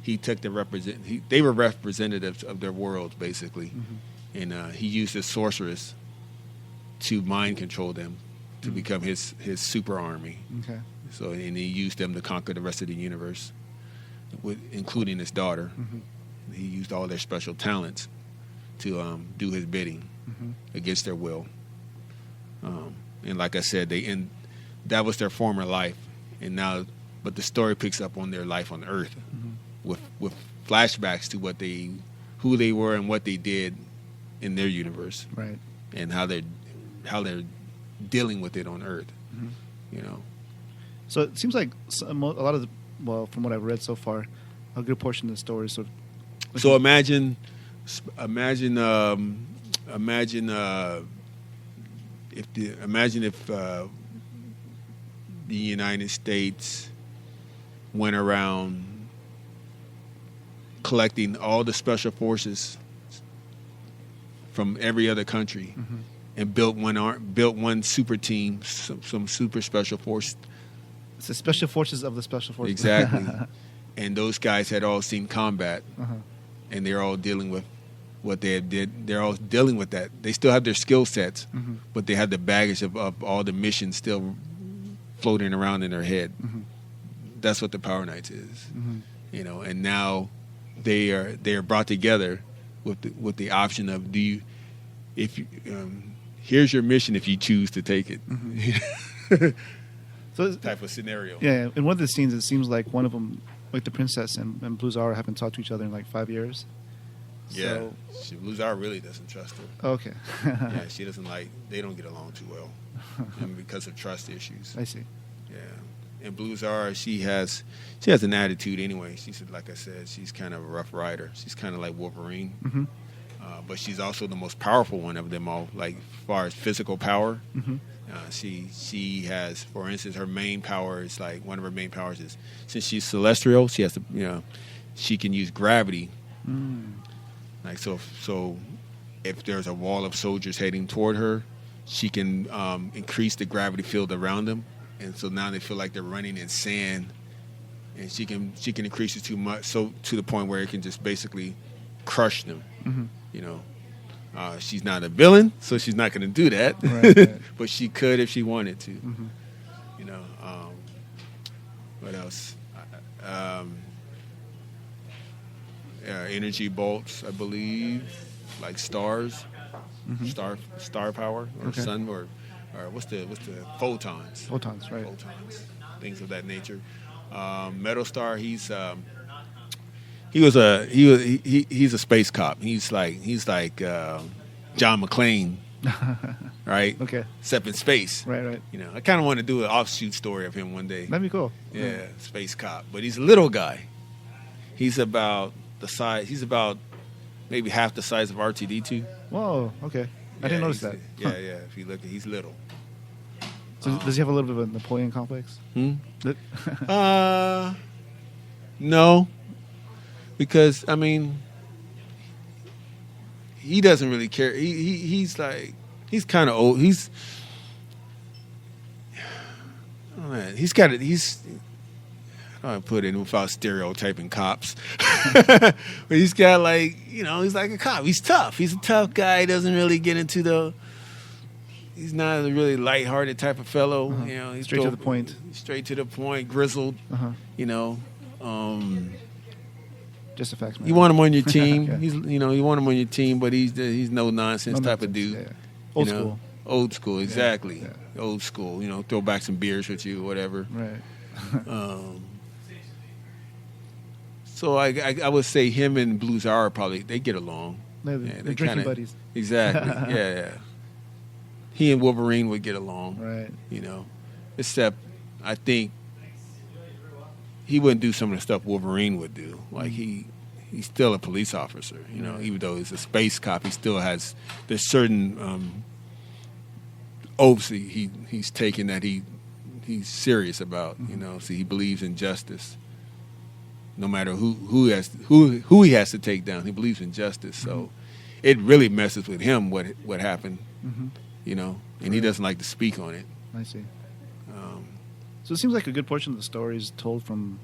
the they were representatives of their worlds basically, and he used a sorceress to mind control them to become his super army.
Okay.
So, and he used them to conquer the rest of the universe, including his daughter. He used all their special talents to do his bidding against their will. And like I said, that was their former life, but the story picks up on their life on Earth with flashbacks to who they were and what they did in their universe,
Right.
and how they're dealing with it on Earth. You know.
So it seems like a lot of from what I've read so far, a good portion of the story. So
imagine if the United States went around collecting all the special forces from every other country, and built one super team, some super special force.
It's the special forces of the special forces.
Exactly. And those guys had all seen combat, and they're all dealing with what they did. They're all dealing with that. They still have their skill sets, but they have the baggage of all the missions still floating around in their head. That's what the Power Knights is, you know. And now they are brought together with the option of here's your mission if you choose to take it.
So
type of scenario.
Yeah, in one of the scenes, it seems like one of them, like the princess and Blue Zara, haven't talked to each other in like 5 years.
Yeah, Blue Zara really doesn't trust her.
Okay.
Yeah, she doesn't they don't get along too well, and because of trust issues.
I see.
Yeah, and Blue Zara, she has an attitude anyway. She's, like I said, she's kind of a rough rider. She's kind of like Wolverine, but she's also the most powerful one of them all. Like as far as physical power, she has, for instance, her main power is like one of her main powers is since she's celestial, she has to she can use gravity. Like so if there's a wall of soldiers heading toward her, she can increase the gravity field around them, and so now they feel like they're running in sand, and she can increase it too much, so to the point where it can just basically crush them. You know, she's not a villain, so she's not going to do that, right. But she could if she wanted to. You know, what else? Energy bolts, I believe, like stars, star power, or sun, or what's the photons?
Photons, right?
Photons, things of that nature. Metal Star, he's a space cop. He's like John McClane, right?
Okay.
Except in space.
Right.
You know, I kind of want to do an offshoot story of him one day.
That'd be cool.
Yeah, space cop, but he's a little guy. He's about the size. He's about maybe half the size of R2-D2.
Whoa. Okay. I didn't notice that.
Yeah. If you look, he's little.
So does he have a little bit of a Napoleon complex?
No, because I mean, he doesn't really care. He's kind of old. I don't put it without stereotyping cops, but he's got he's like a cop. He's tough. He's a tough guy. He doesn't really get into he's not a really lighthearted type of fellow. You know, he's
straight to the point.
Straight to the point, grizzled. You know,
just a fact, man.
You want him on your team.
Yeah.
You want him on your team, but he's no nonsense type of dude.
Yeah. Old school.
Old school, exactly.
Yeah.
Old school. You know, throw back some beers with you, or whatever.
Right.
So I would say him and Blue Zara they get along.
They're drinking buddies.
Exactly. Yeah. He and Wolverine would get along.
Right.
You know, except I think he wouldn't do some of the stuff Wolverine would do. Like he's still a police officer. You know, even though he's a space cop, he still has there's certain oaths he's taken that he's serious about. You know, so he believes in justice. No matter who he has to take down, he believes in justice. So it really messes with him what happened, you know, and he doesn't like to speak on it.
I see. So it seems like a good portion of the story is told from.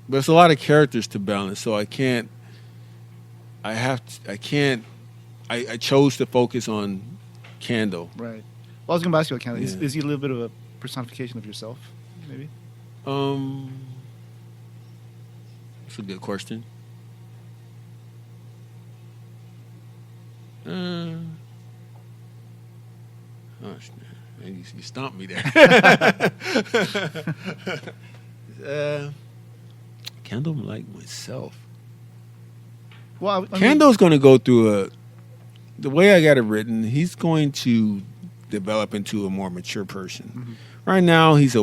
But it's a lot of characters to balance, so I chose to focus on Candle.
Right. Well, I was going to ask you about Candle. Yeah. Is he a little bit of a personification of yourself, maybe?
That's a good question. You stumped me there. Kendall like myself.
Well,
Kendall's going to go through the way I got it written, he's going to develop into a more mature person. Right now, he's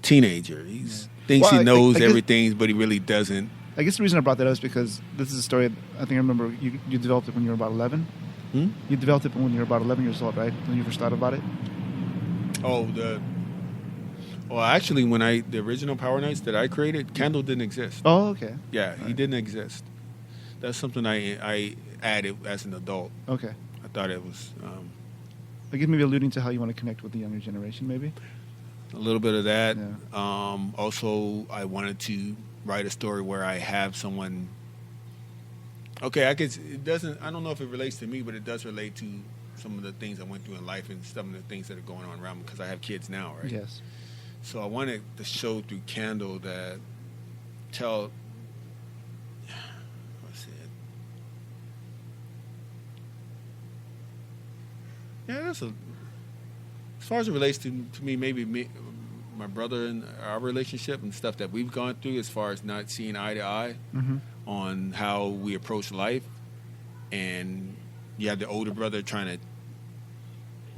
teenager. He thinks he knows everything, but he really doesn't.
I guess the reason I brought that up is because this is a story I think I remember you developed it when you were about 11. You developed it when you were about 11 years old, right? When you first thought about it?
Well, actually, the original Power Knights that I created, Kendall didn't exist.
Oh, okay.
Yeah, he didn't exist. That's something I added as an adult.
Okay.
I thought it was
I guess maybe alluding to how you want to connect with the younger generation, maybe.
a little bit of that.
Yeah.
Also, I wanted to write a story where I have someone. Okay, I don't know if it relates to me, but it does relate to some of the things I went through in life and some of the things that are going on around me because I have kids now, right?
Yes.
So I wanted to show through Candle that as far as it relates to me, my brother and our relationship and stuff that we've gone through as far as not seeing eye to eye on how we approach life. And you have the older brother trying to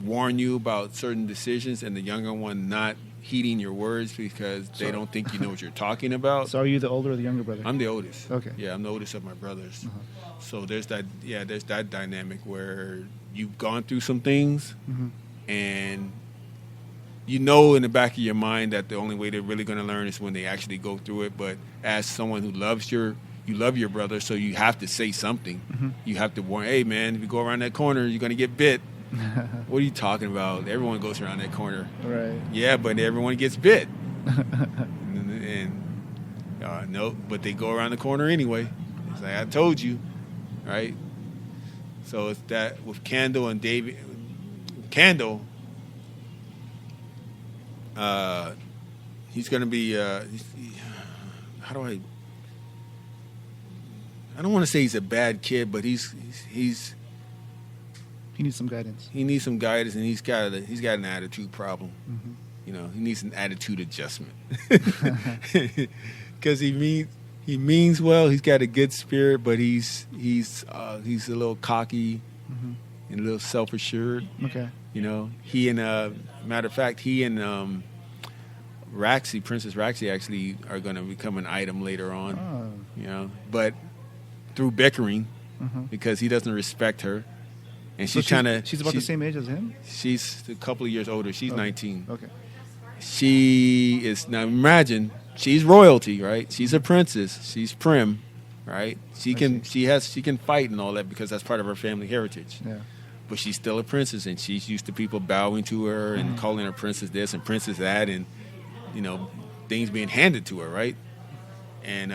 warn you about certain decisions and the younger one not heeding your words because they don't think you know what you're talking about.
So are you the older or the younger brother?
I'm the oldest.
Okay.
Yeah, I'm the oldest of my brothers. So there's that dynamic where you've gone through some things and you know in the back of your mind that the only way they're really going to learn is when they actually go through it. But as someone who you love your brother, so you have to say something. You have to warn, hey, man, if you go around that corner, you're going to get bit. What are you talking about? Everyone goes around that corner.
Right.
Yeah, but everyone gets bit. No, but they go around the corner anyway. It's like, I told you, right? So it's that with Candle and David. Candle, he's going to be, I don't want to say he's a bad kid, but he
needs some guidance.
He needs some guidance, and he's got an attitude problem. You know, he needs an attitude adjustment because he means well. He's got a good spirit, but he's a little cocky and a little self-assured.
Okay.
You know, matter of fact, he and Princess Raxi actually are going to become an item later on.
Oh.
You know, but through bickering because he doesn't respect her. And she's
about the same age as him?
She's a couple of years older. She's 19.
Okay.
She is, now imagine, she's royalty, right? She's a princess. She's prim, right? She can fight and all that because that's part of her family heritage.
Yeah.
But she's still a princess, and she's used to people bowing to her and calling her princess this and princess that, and you know, things being handed to her, right? And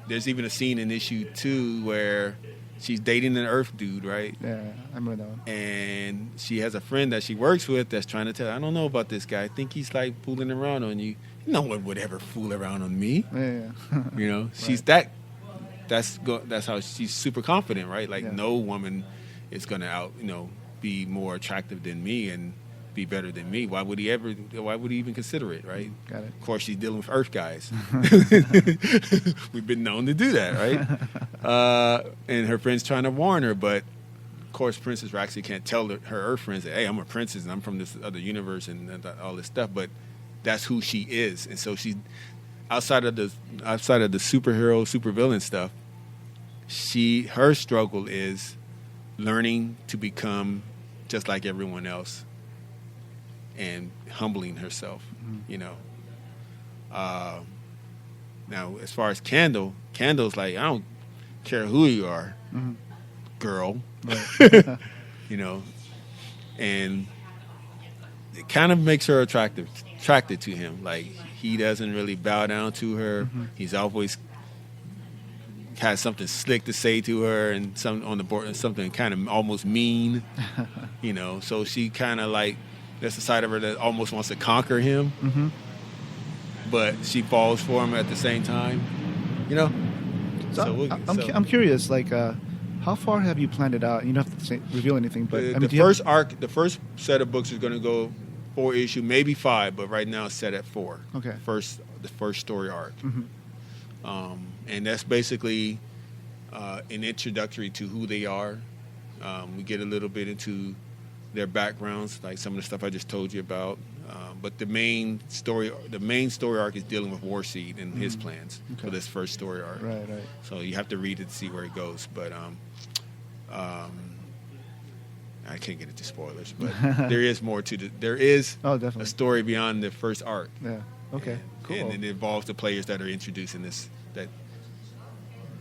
there's even a scene in issue 2 where she's dating an Earth dude, right?
Yeah, I remember that one.
And she has a friend that she works with that's trying to tell her, I don't know about this guy. I think he's like fooling around on you. No one would ever fool around on me.
Yeah.
You know, she's that's how she's super confident, right? Like no woman is going to be more attractive than me and be better than me. Why would he even consider it, right?
Got it.
Of course, she's dealing with Earth guys. We've been known to do that, right? And her friend's trying to warn her, but of course, Princess Raxi can't tell her Earth friends that, hey, I'm a princess and I'm from this other universe and all this stuff. But that's who she is, and so she, outside of the superhero, supervillain stuff, her struggle is learning to become just like everyone else and humbling herself, you know. Now, as far as Candle's like, I don't care who you are, girl,
Right.
you know, and it kind of makes her attracted to him. Like, he doesn't really bow down to her. He's always has something slick to say to her and something on the board, something kind of almost mean, you know. So she kind of like, that's the side of her that almost wants to conquer him, but she falls for him at the same time, you know.
I'm curious, like, how far have you planned it out? You don't have to reveal anything, but
the first set of books is going to go 4 issue, maybe 5, but right now it's set at 4.
Okay.
The first story arc, and that's basically an introductory to who they are. We get a little bit into their backgrounds, like some of the stuff I just told you about. But the main story arc is dealing with Warseed and his plans for this first story arc.
Right.
So you have to read it to see where it goes. But I can't get into spoilers, but there is more to there is
definitely
a story beyond the first arc.
Yeah. Okay. Cool.
And it involves the players that are introduced in this.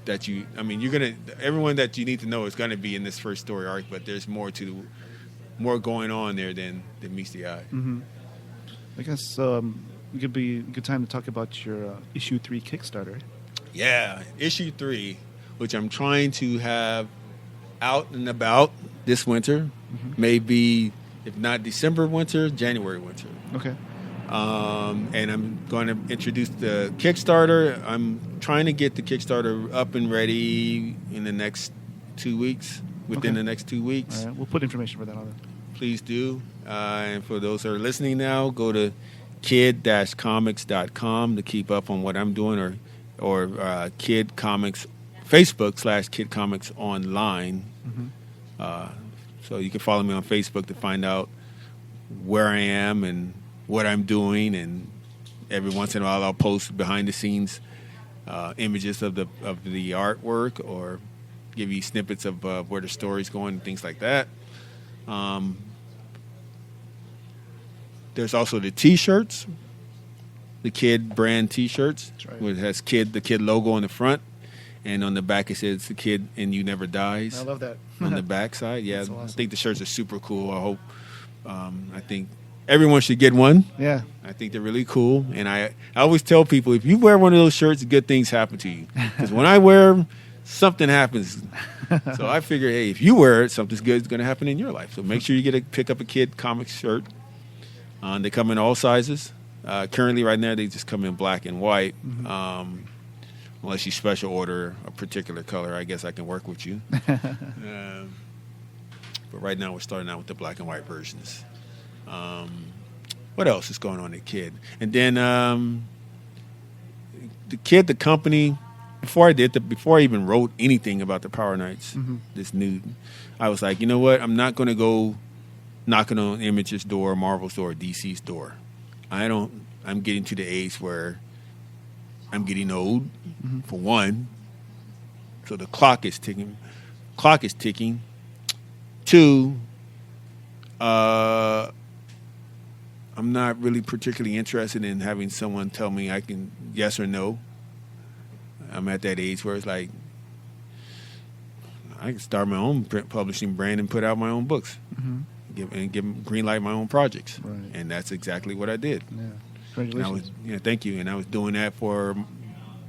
Everyone that you need to know is gonna be in this first story arc, but there's more going on there than meets the eye.
Mm-hmm. I guess it could be a good time to talk about your issue 3 Kickstarter.
Yeah, issue 3, which I'm trying to have out and about this winter, maybe if not December winter, January winter.
Okay.
And I'm going to introduce the Kickstarter. I'm trying to get the Kickstarter up and ready in the next 2 weeks, within the next 2 weeks.
All right. We'll put information for that on there.
Please do. And for those that are listening now, go to kid-comics.com to keep up on what I'm doing, or Kid Comics, Facebook / Kid Comics Online. So you can follow me on Facebook to find out where I am and what I'm doing, and every once in a while I'll post behind the scenes images of the artwork, or give you snippets of where the story's going and things like that. There's also the T-shirts, the Kid brand T-shirts,
That's right.
where it has the Kid logo on the front, and on the back it says "The Kid and You Never Dies."
I love that.
On the back side, yeah,
That's awesome.
I think the shirts are super cool. I hope, I think everyone should get one.
Yeah.
I think they're really cool, and I always tell people, if you wear one of those shirts, good things happen to you. Because when I wear them, something happens. So I figure, hey, if you wear it, something good is going to happen in your life. So make sure you pick up a Kid Comics shirt. They come in all sizes. Currently, right now, they just come in black and white. Unless you special order a particular color, I guess I can work with you. But right now, we're starting out with the black and white versions. What else is going on at Kid? And then the Kid, the company, before I even wrote anything about the Power Knights, I was like, you know what? I'm not going to go knocking on Image's door, Marvel's door, DC's door. I'm getting to the age where I'm getting old, for one. So the clock is ticking. Two, I'm not really particularly interested in having someone tell me I can yes or no. I'm at that age where it's like I can start my own print publishing brand and put out my own books, give green light my own projects,
Right.
And that's exactly what I did.
Yeah. Congratulations.
Thank you. And I was doing that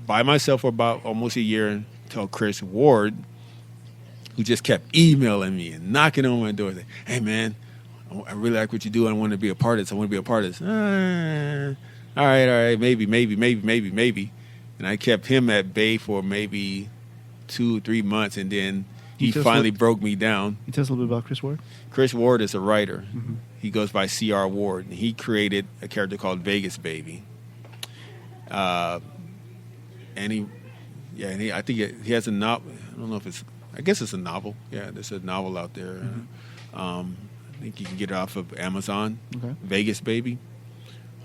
by myself for about almost a year until Chris Ward, who just kept emailing me and knocking on my door, saying, "Hey man, I really like what you do. I want to be a part of this. I want to be a part of this." All right, maybe. And I kept him at bay for maybe 2 or 3 months, and then he finally broke me down.
Can you tell us a little bit about Chris Ward?
Chris Ward is a writer. He goes by C.R. Ward, and he created a character called Vegas Baby. I think he has a novel. I don't know if I guess it's a novel. Yeah, there's a novel out there. I think you can get it off of Amazon.
Okay.
Vegas Baby.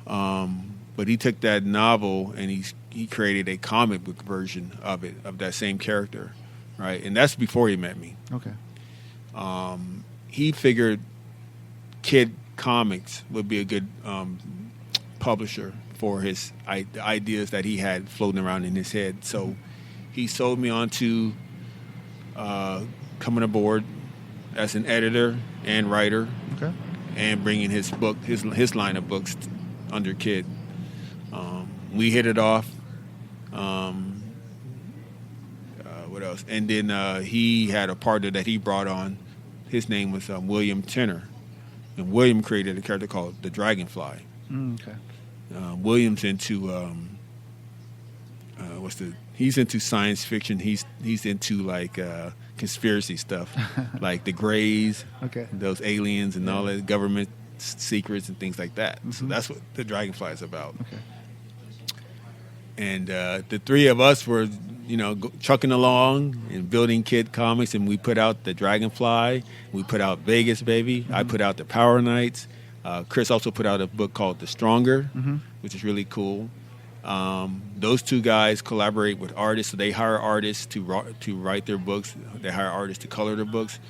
But he took that novel and he created a comic book version of it, of that same character, right? And that's before he met me.
Okay.
He figured Kid Comics would be a good publisher for his ideas that he had floating around in his head. So he sold me on to coming aboard as an editor and writer,
Okay.
and bringing his book, his line of books under Kid. We hit it off. What else? And then he had a partner that he brought on. His name was William Tenner. And William created a character called the Dragonfly.
Okay.
William's into he's into science fiction. He's into like conspiracy stuff, like the Greys,
Okay.
those aliens and all that government secrets and things like that. So that's what the Dragonfly is about.
Okay.
And the three of us were, trucking along and building Kid Comics, and we put out the Dragonfly. We put out Vegas Baby. I put out the Power Knights. Chris also put out a book called The Stronger, which is really cool. Those two guys collaborate with artists, so they hire artists to write their books. They hire artists to color their books.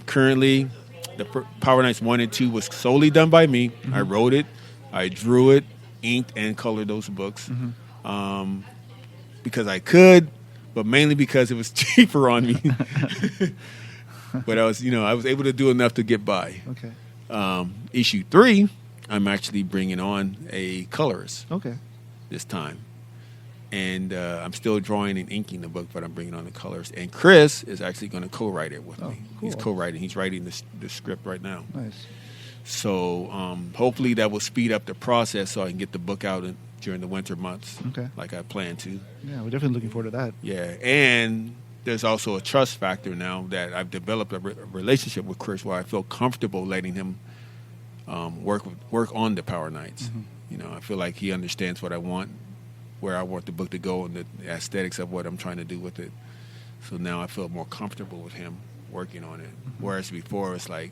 Currently, Power Knights 1 and 2 was solely done by me. I wrote it, I drew it, inked and colored those books because I could, but mainly because it was cheaper on me. But I was able to do enough to get by.
Okay.
Issue 3, I'm actually bringing on a colorist.
Okay.
This time. And I'm still drawing and inking the book, but I'm bringing on the colors. And Chris is actually going to co-write it with me.
Cool.
He's co-writing. He's writing the script right now.
Nice.
So hopefully that will speed up the process so I can get the book out during the winter months, like I plan to.
Yeah, we're definitely looking forward to that.
Yeah, and there's also a trust factor now that I've developed a relationship with Chris where I feel comfortable letting him work on the Power Knights. I feel like he understands what I want, where I want the book to go, and the aesthetics of what I'm trying to do with it. So now I feel more comfortable with him working on it. Whereas before it's like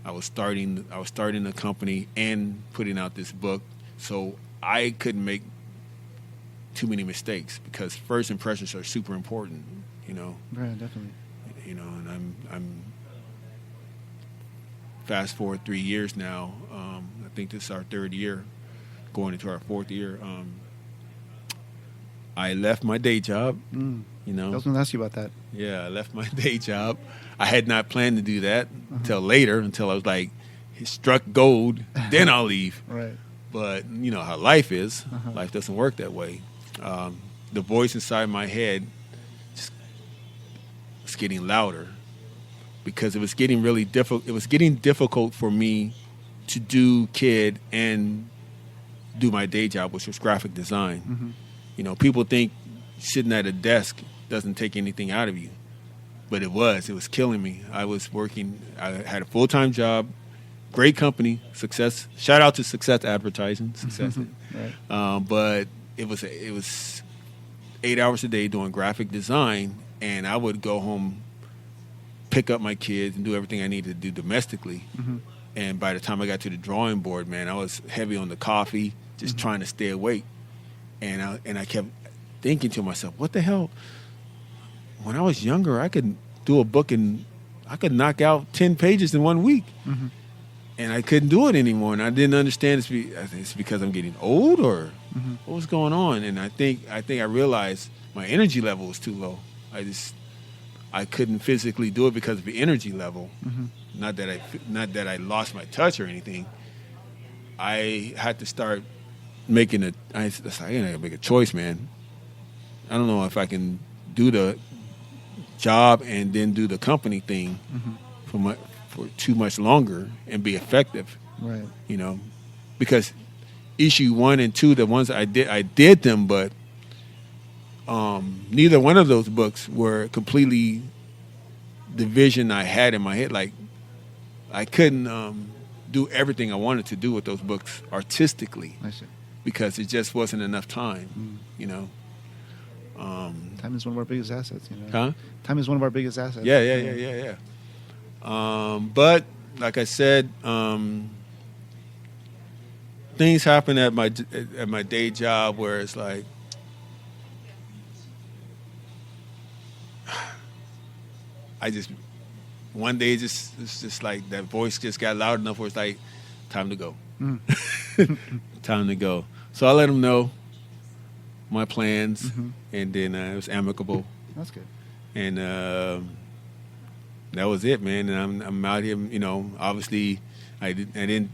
I was starting the company and putting out this book, so I couldn't make too many mistakes because first impressions are super important.
Right, definitely.
And I'm fast forward 3 years now. I think this is our 3rd year, going into our 4th year. I left my day job.
I was going to ask you about that.
Yeah, I left my day job. I had not planned to do that until later, until I was like, it struck gold, then I'll leave.
Right.
But you know how life is. Life doesn't work that way. The voice inside my head was getting louder because it was getting really difficult. It was getting difficult for me to do kid and do my day job, which was graphic design. People think sitting at a desk doesn't take anything out of you, but it was killing me. I was working. I had a full-time job, great company, Success. Shout out to Success Advertising, Success.
Right.
But it was 8 hours a day doing graphic design, and I would go home, pick up my kids, and do everything I needed to do domestically. And by the time I got to the drawing board, man, I was heavy on the coffee, just trying to stay awake. And I kept thinking to myself, what the hell? When I was younger, I could do a book and I could knock out 10 pages in 1 week. And I couldn't do it anymore. And I didn't understand it's because I'm getting old or what was going on. And I think I realized my energy level was too low. I couldn't physically do it because of the energy level. Not that I lost my touch or anything. I had to start making I gotta make a choice, man. I don't know if I can do the job and then do the company thing for too much longer and be effective.
Right.
Because issue 1 and 2, the ones I did them, but neither one of those books were completely the vision I had in my head. Like I couldn't do everything I wanted to do with those books artistically.
I see.
Because it just wasn't enough time,
Time is one of our biggest assets,
Huh?
Time is one of our biggest assets.
Yeah. But like I said, things happen at my day job where it's like one day it's just like that voice just got loud enough where it's like time to go. Time to go. So I let them know my plans, and then it was amicable.
That's good.
And that was it, man. And I'm out here, obviously I didn't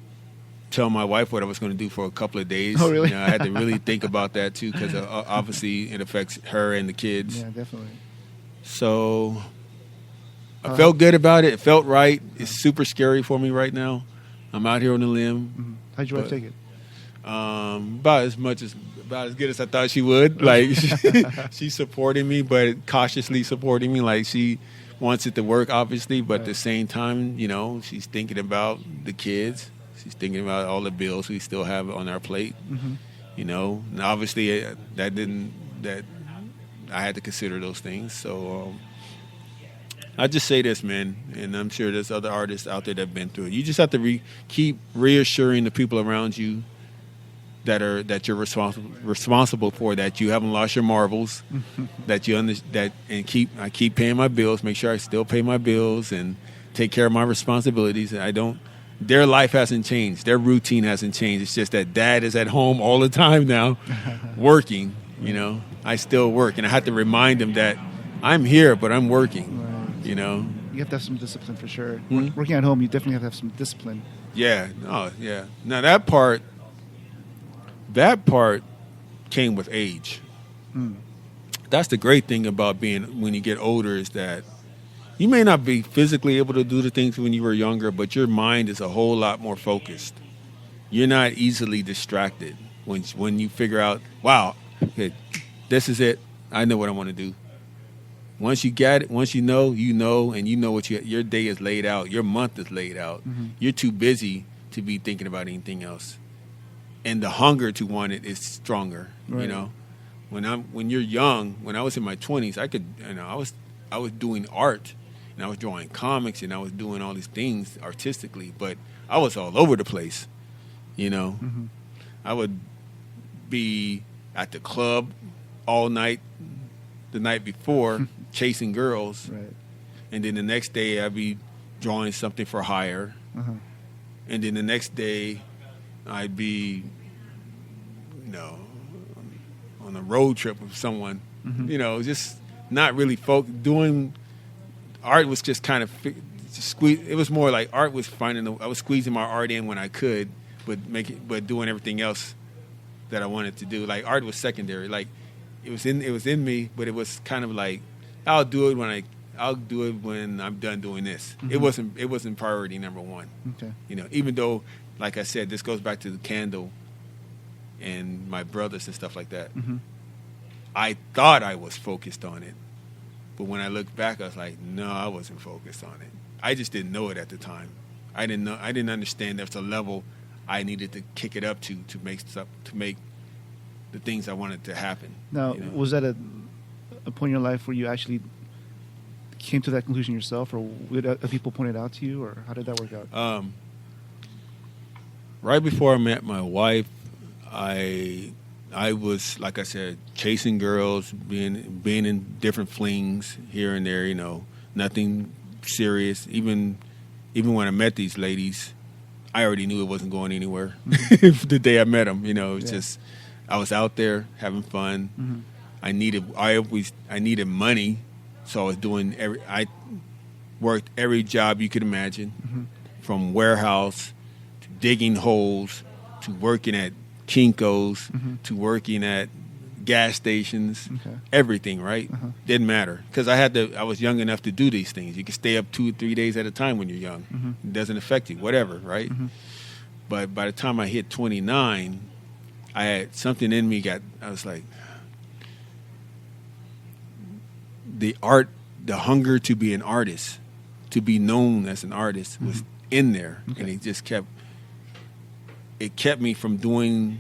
tell my wife what I was going to do for a couple of days.
Oh, really?
I had to really think about that, too, because obviously it affects her and the kids.
Yeah, definitely.
So I felt good about it. It felt right. It's super scary for me right now. I'm out here on the limb.
How'd your wife take it?
About as good as I thought she would. Like she's supporting me, but cautiously supporting me. Like she wants it to work, obviously, but at the same time, she's thinking about the kids. She's thinking about all the bills we still have on our plate. And obviously that I had to consider those things. So I just say this, man, and I'm sure there's other artists out there that have been through it. You just have to keep reassuring the people around you that you're responsible for, that you haven't lost your marbles, that you I keep paying my bills, make sure I still pay my bills, and take care of my responsibilities. Their life hasn't changed. Their routine hasn't changed. It's just that dad is at home all the time now working, you know. I still work, and I have to remind them that I'm here, but I'm working,
Right.
you know.
You have to have some discipline for sure.
Hmm?
Working at home, you definitely have to have some discipline.
Yeah. Oh, yeah. Now that part came with age. That's the great thing about being when you get older is that you may not be physically able to do the things when you were younger, but your mind is a whole lot more focused. You're not easily distracted when you figure out, wow, okay, this is it. I know what I want to do. Once you get it, once you know, and you know what your day is laid out, your month is laid out. You're too busy to be thinking about anything else. And the hunger to want it is stronger,
Right.
you know. When you're young, when I was in my 20s, I was doing art, and I was drawing comics, and I was doing all these things artistically, but I was all over the place, you know. I would be at the club all night the night before chasing girls,
Right.
and then the next day I'd be drawing something for hire, and then the next day I'd be, you know, on a road trip with someone, you know, just not really doing art was just kind of it was more like art was I was squeezing my art in when I could, but doing everything else that I wanted to do. Like art was secondary. Like it was in me, but it was kind of like I'll do it when I'm done doing this. It wasn't priority number one.
Okay.
You know, even though, like I said, this goes back to the candle and my brothers and stuff like that. I thought I was focused on it, but when I look back, I was like, no, I wasn't focused on it. I just didn't know it at the time. I didn't understand there's a level I needed to kick it up to make the things I wanted to happen.
Now,
you know?
was that a point in your life where you actually came to that conclusion yourself, or did people point it out to you, or how did that work out?
Right before I met my wife, I was, like I said, chasing girls, being in different flings here and there. You know, nothing serious. Even when I met these ladies, I already knew it wasn't going anywhere. The day I met them, you know, it's just I was out there having fun. I needed money, so I was I worked every job you could imagine, from warehouse to digging holes to working at Kinko's to working at gas stations, everything, right? Didn't matter, because I was young enough to do these things. You can stay up 2 or 3 days at a time when you're young. It doesn't affect you, whatever, right? But by the time I hit 29, I had something in me I was like, the hunger to be an artist, to be known as an artist was in there, and it just kept me from doing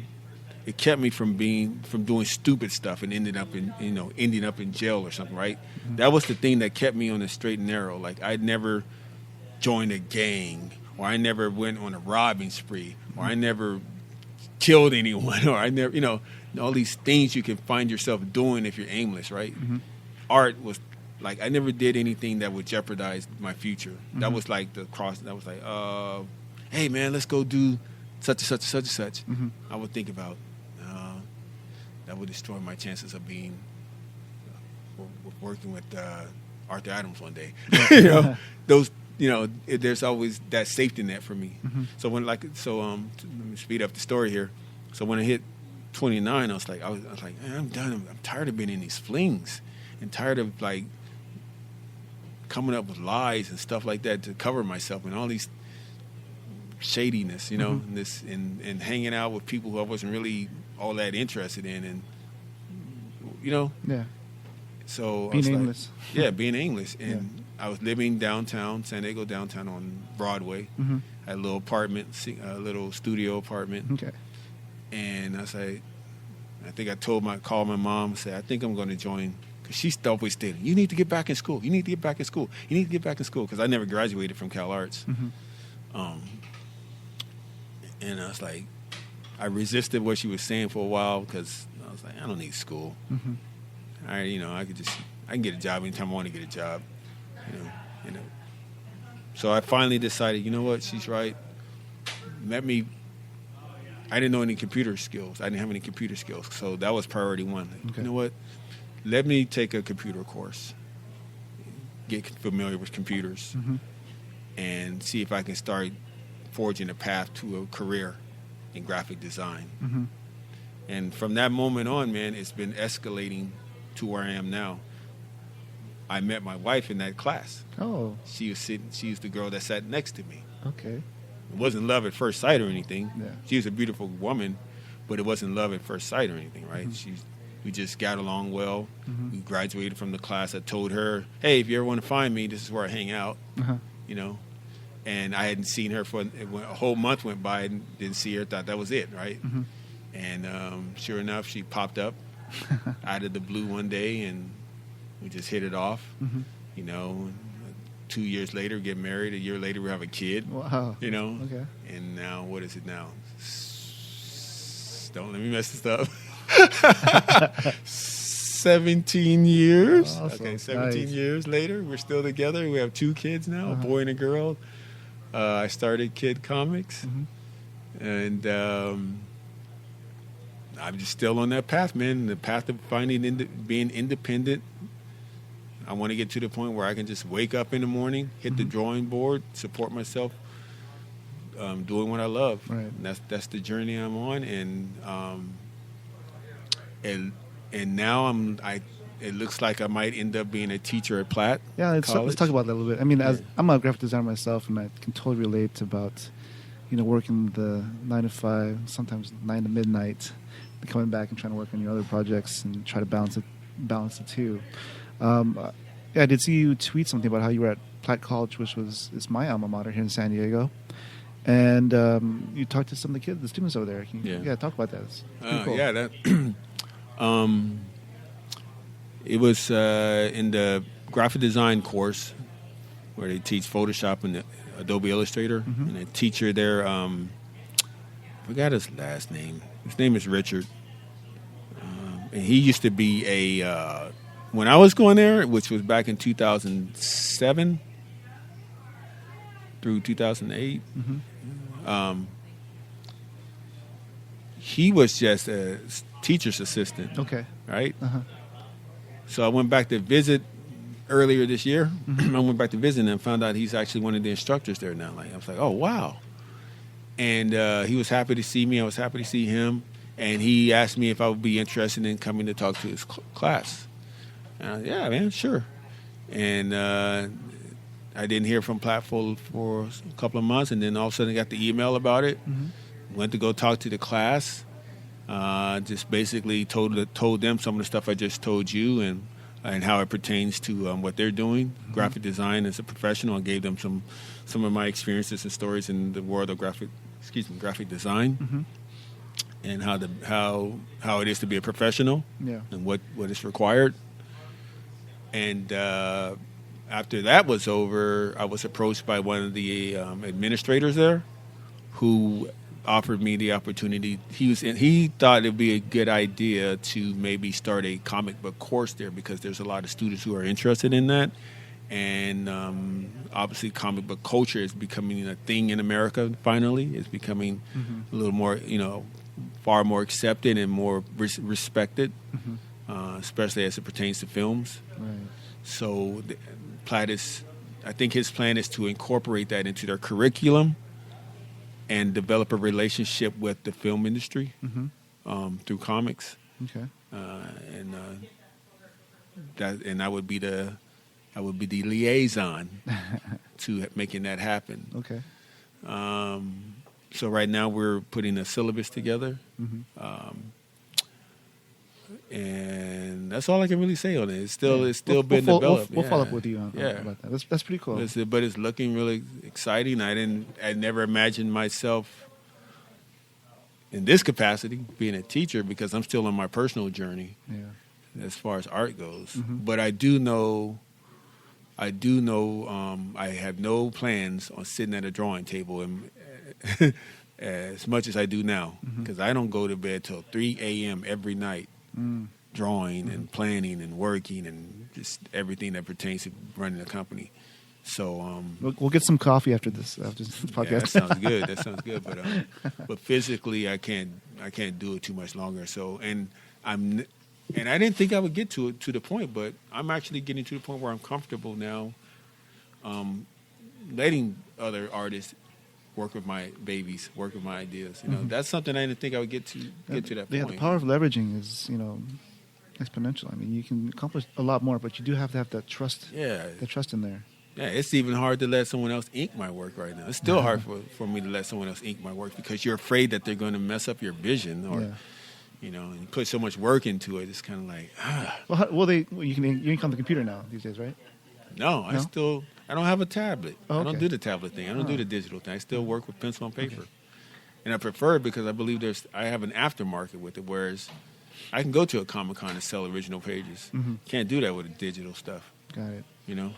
stupid stuff and ending up in jail or something, right? That was the thing that kept me on the straight and narrow. Like, I'd never joined a gang, or I never went on a robbing spree, or I never killed anyone, or I never, all these things you can find yourself doing if you're aimless, right? Art was like, I never did anything that would jeopardize my future. That was like the cross. That was like, hey man, let's go do such and such and such and such. I would think about that would destroy my chances of being working with Arthur Adams one day. There's always that safety net for me. So let me speed up the story here. So when I hit 29, I was like, man, I'm done. I'm tired of being in these flings, and tired of like coming up with lies and stuff like that to cover myself, and all these shadiness, and hanging out with people who I wasn't really all that interested in, and So
being aimless.
Being aimless, and I was living downtown, San Diego downtown on Broadway. I had a little apartment, a little studio apartment.
Okay.
And I said, I think I called my mom and said, I think I'm going to join, because she's always stating, you need to get back in school. You need to get back in school. You need to get back in school, because I never graduated from Cal Arts. And I was like, I resisted what she was saying for a while, because I was like, I don't need school. I can get a job anytime I want to get a job. So I finally decided, you know what, she's right. I didn't know any computer skills. I didn't have any computer skills. So that was priority one. Like, you know what, let me take a computer course, get familiar with computers, and see if I can start forging a path to a career in graphic design. And from that moment on, man, it's been escalating to where I am now. I met my wife in that class.
Oh.
She's the girl that sat next to me.
Okay.
It wasn't love at first sight or anything.
Yeah.
She was a beautiful woman, but it wasn't love at first sight or anything, right? We just got along well. We graduated from the class. I told her, hey, if you ever want to find me, this is where I hang out, you know. And I hadn't seen her for a whole month went by and didn't see her. Thought that was it, right? And sure enough, she popped up out of the blue one day, and we just hit it off. You know, 2 years later, get married. A year later, we have a kid.
Wow.
You know.
Okay.
And now, what is it now? Don't let me mess this up. 17 years.
Awesome.
Okay, 17 years later, we're still together. We have 2 kids now, a boy and a girl. I started Kid Comics, and I'm just still on that path, man. The path of being independent. I want to get to the point where I can just wake up in the morning, hit the drawing board, support myself, doing what I love.
Right.
And that's the journey I'm on, and now it looks like I might end up being a teacher at Platt.
Yeah, let's talk about that a little bit. I mean, I'm a graphic designer myself, and I can totally relate about, working the 9 to 5, sometimes 9 to midnight, and coming back and trying to work on your other projects and try to balance the two. I did see you tweet something about how you were at Platt College, which is my alma mater here in San Diego, and you talked to some of the students over there. Can you talk about that? It's pretty cool.
Yeah, that. It was in the graphic design course where they teach Photoshop and Adobe Illustrator, and the teacher there, I forgot his last name. His name is Richard, and he used to be when I was going there, which was back in 2007 through 2008. He was just a teacher's assistant.
Okay.
Right? So I went back to visit earlier this year. I went back to visit and found out he's actually one of the instructors there now. I was like, oh, wow. And he was happy to see me. I was happy to see him. And he asked me if I would be interested in coming to talk to his class. And I was, yeah, man, sure. And I didn't hear from Platt for a couple of months. And then all of a sudden I got the email about it. Went to go talk to the class. Just basically told them some of the stuff I just told you and how it pertains to what they're doing, graphic design as a professional. I gave them some of my experiences and stories in the world of graphic design, and how it is to be a professional, and what is required. And after that was over, I was approached by one of the administrators there, who offered me the opportunity. He thought it'd be a good idea to maybe start a comic book course there, because there's a lot of students who are interested in that, and obviously comic book culture is becoming a thing in America. Finally, it's becoming a little more, far more accepted and more respected, especially as it pertains to films.
Right.
So Platt I think his plan is to incorporate that into their curriculum and develop a relationship with the film industry through comics.
Okay.
And I would be the liaison to making that happen.
Okay.
So right now we're putting a syllabus together, and that's all I can really say on it. It's still being developed.
We'll follow up with you on about that. That's pretty cool.
But it's looking really exciting. I never imagined myself in this capacity, being a teacher, because I'm still on my personal journey as far as art goes. But I do know I have no plans on sitting at a drawing table and as much as I do now, because I don't go to bed till 3 a.m. every night. Drawing and planning and working and just everything that pertains to running a company. So
We'll get some coffee after this podcast.
yeah, that sounds good. That sounds good. But physically, I can't do it too much longer. So and I didn't think I would get to the point, but I'm actually getting to the point where I'm comfortable now, letting other artists work with my babies, work with my ideas. You know, that's something I didn't think I would get to that point.
Yeah, the power of leveraging is exponential. I mean, you can accomplish a lot more, but you do have to have that trust.
Yeah,
the trust in there.
Yeah, it's even hard to let someone else ink my work right now. It's still hard for me to let someone else ink my work because you're afraid that they're going to mess up your vision or, and you put so much work into it. It's kind of like,
you can ink on the computer now these days, right?
No? I don't have a tablet.
Oh,
I don't do the tablet thing. I don't do the digital thing. I still work with pencil and paper. Okay. And I prefer it because I believe I have an aftermarket with it, whereas I can go to a Comic-Con and sell original pages. Can't do that with the digital stuff.
Got it.
You know?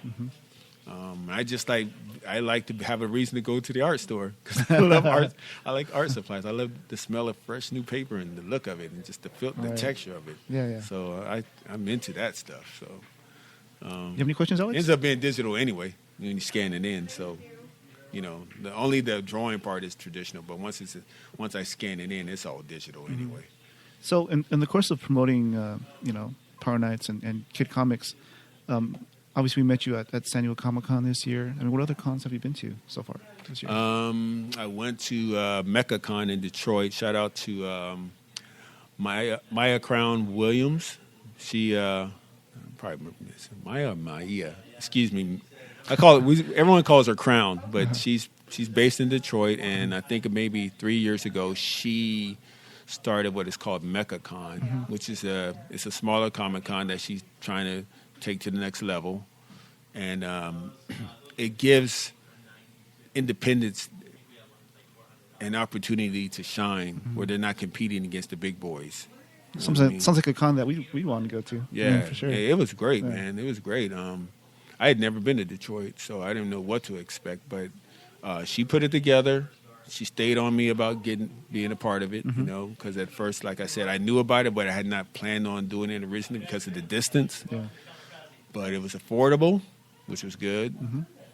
I like to have a reason to go to the art store because I love art. I like art supplies. I love the smell of fresh new paper and the look of it and just the texture of it.
Yeah.
So I'm into that stuff. So
you have any questions, Alex?
It ends up being digital anyway when you scan it in. So only the drawing part is traditional, but once I scan it in, it's all digital anyway.
So in the course of promoting Power Nights and Kid Comics. Obviously, we met you at San Diego Comic-Con this year. I mean, what other cons have you been to so far this year?
I went to MechaCon in Detroit. Shout out to Maya Crown Williams. She probably Maya. Excuse me. Everyone calls her Crown, but she's based in Detroit, and I think maybe 3 years ago she started what is called MechaCon, which is it's a smaller Comic-Con that she's trying to take to the next level, and it gives independents an opportunity to shine where they're not competing against the big boys.
Sounds like a con that we want to go to.
Yeah,
for sure.
It was great, man. It was great. I had never been to Detroit, so I didn't know what to expect, but she put it together. She stayed on me about being a part of it, because at first, like I said, I knew about it, but I had not planned on doing it originally because of the distance.
Yeah.
But it was affordable, which was good,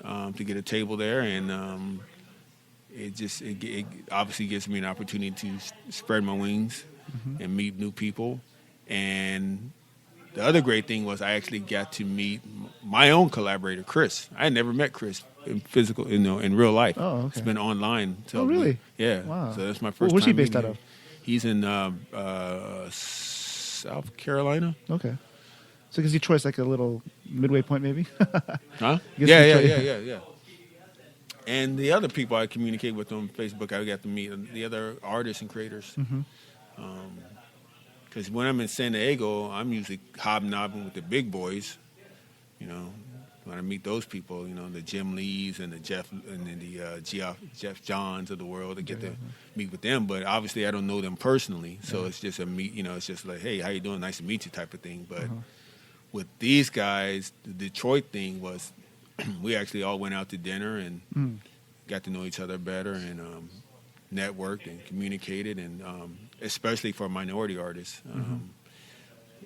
to get a table there, and it obviously gives me an opportunity to spread my wings and meet new people. And the other great thing was I actually got to meet my own collaborator, Chris. I had never met Chris in physical, in real life.
Oh, okay.
It's been online.
Oh, really?
Yeah.
Wow.
So that's my first time.
Where's he based out of?
He's in South Carolina.
Okay. So because Detroit's like a little midway point, maybe?
Huh? Yeah. And the other people I communicate with on Facebook, I got to meet the other artists and creators. Because when I'm in San Diego, I'm usually hobnobbing with the big boys. When I meet those people, the Jim Lees and the Jeff Jeff Johns of the world, I get to meet with them. But obviously, I don't know them personally, so it's just a meet. It's just like, hey, how you doing? Nice to meet you, type of thing. But with these guys, the Detroit thing was, we actually all went out to dinner and got to know each other better and networked and communicated, and especially for minority artists.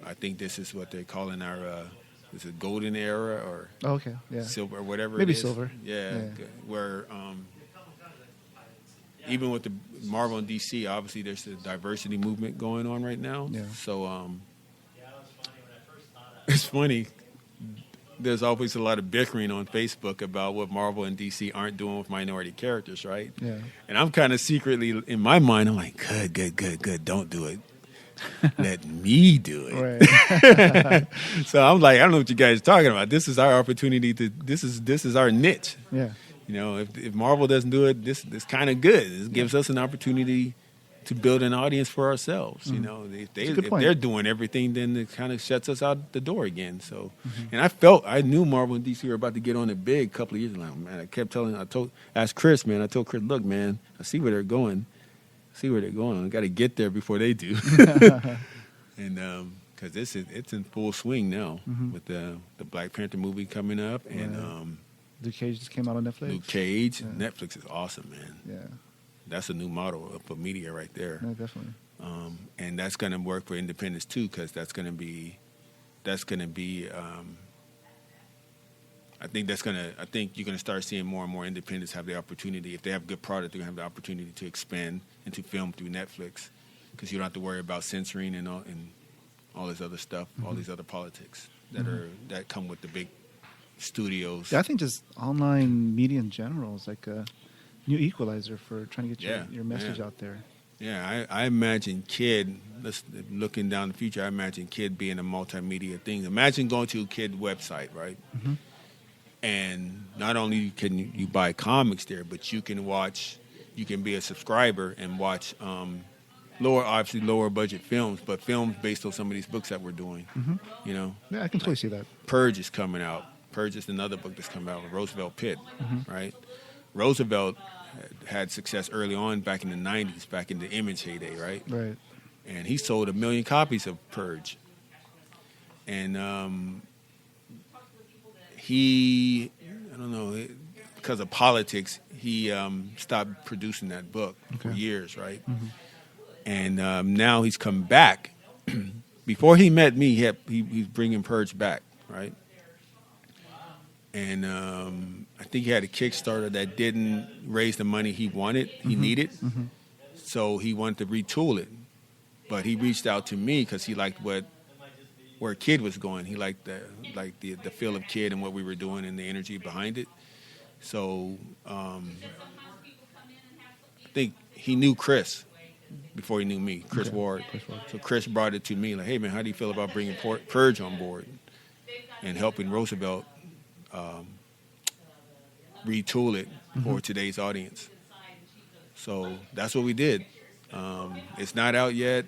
I think this is what they're calling our is it golden era or silver or whatever
maybe
it is.
Silver.
Yeah. Where even with the Marvel and DC, obviously there's a diversity movement going on right now.
Yeah.
So it's funny. There's always a lot of bickering on Facebook about what Marvel and DC aren't doing with minority characters, right?
Yeah.
And I'm kind of secretly, in my mind, I'm like, good, don't do it. Let me do it.
Right.
So I'm like, I don't know what you guys are talking about. This is our opportunity this is our niche.
Yeah.
If Marvel doesn't do it, this kind of good. It gives us an opportunity to build an audience for ourselves. If they're doing everything, then it kind of shuts us out the door again. So, and I knew Marvel and DC were about to get on it big a couple of years ago. Man, I kept asked Chris, man. I told Chris, look, man, I see where they're going. I got to get there before they do. And because it's in full swing now with the Black Panther movie coming up, and
Luke Cage just came out on Netflix.
Luke Cage, Netflix is awesome, man.
Yeah.
That's a new model for media right there.
No, definitely.
And that's going to work for independents too, because that's going to be. I I think you're gonna start seeing more and more independents have the opportunity. If they have a good product, they're gonna have the opportunity to expand and to film through Netflix, because you don't have to worry about censoring and all this other stuff, all these other politics that come with the big studios.
Yeah, I think just online media in general is like a new equalizer for trying to get your message out there.
Yeah, I imagine Kid, looking down the future, I imagine Kid being a multimedia thing. Imagine going to a Kid website, right? Mm-hmm. And not only can you buy comics there, but you can be a subscriber and watch lower budget films, but films based on some of these books that we're doing. Mm-hmm. You know?
Yeah, I can totally see that.
Purge is coming out. Purge is another book that's coming out with Roosevelt Pitt, right? Roosevelt had success early on back in the 90s, back in the Image heyday, right?
Right.
And he sold 1 million copies of Purge. And I don't know, because of politics, he stopped producing that book for years, right? Mm-hmm. And now he's come back. Before he met me, he's bringing Purge back, right? And I think he had a Kickstarter that didn't raise the money he wanted, he needed. Mm-hmm. So he wanted to retool it. But he reached out to me because he liked where Kid was going. He liked the feel of Kid and what we were doing and the energy behind it. So I think he knew Chris before he knew me, Chris Ward. So Chris brought it to me like, hey, man, how do you feel about bringing Purge on board and helping Roosevelt retool it for today's audience? So that's what we did. It's not out yet.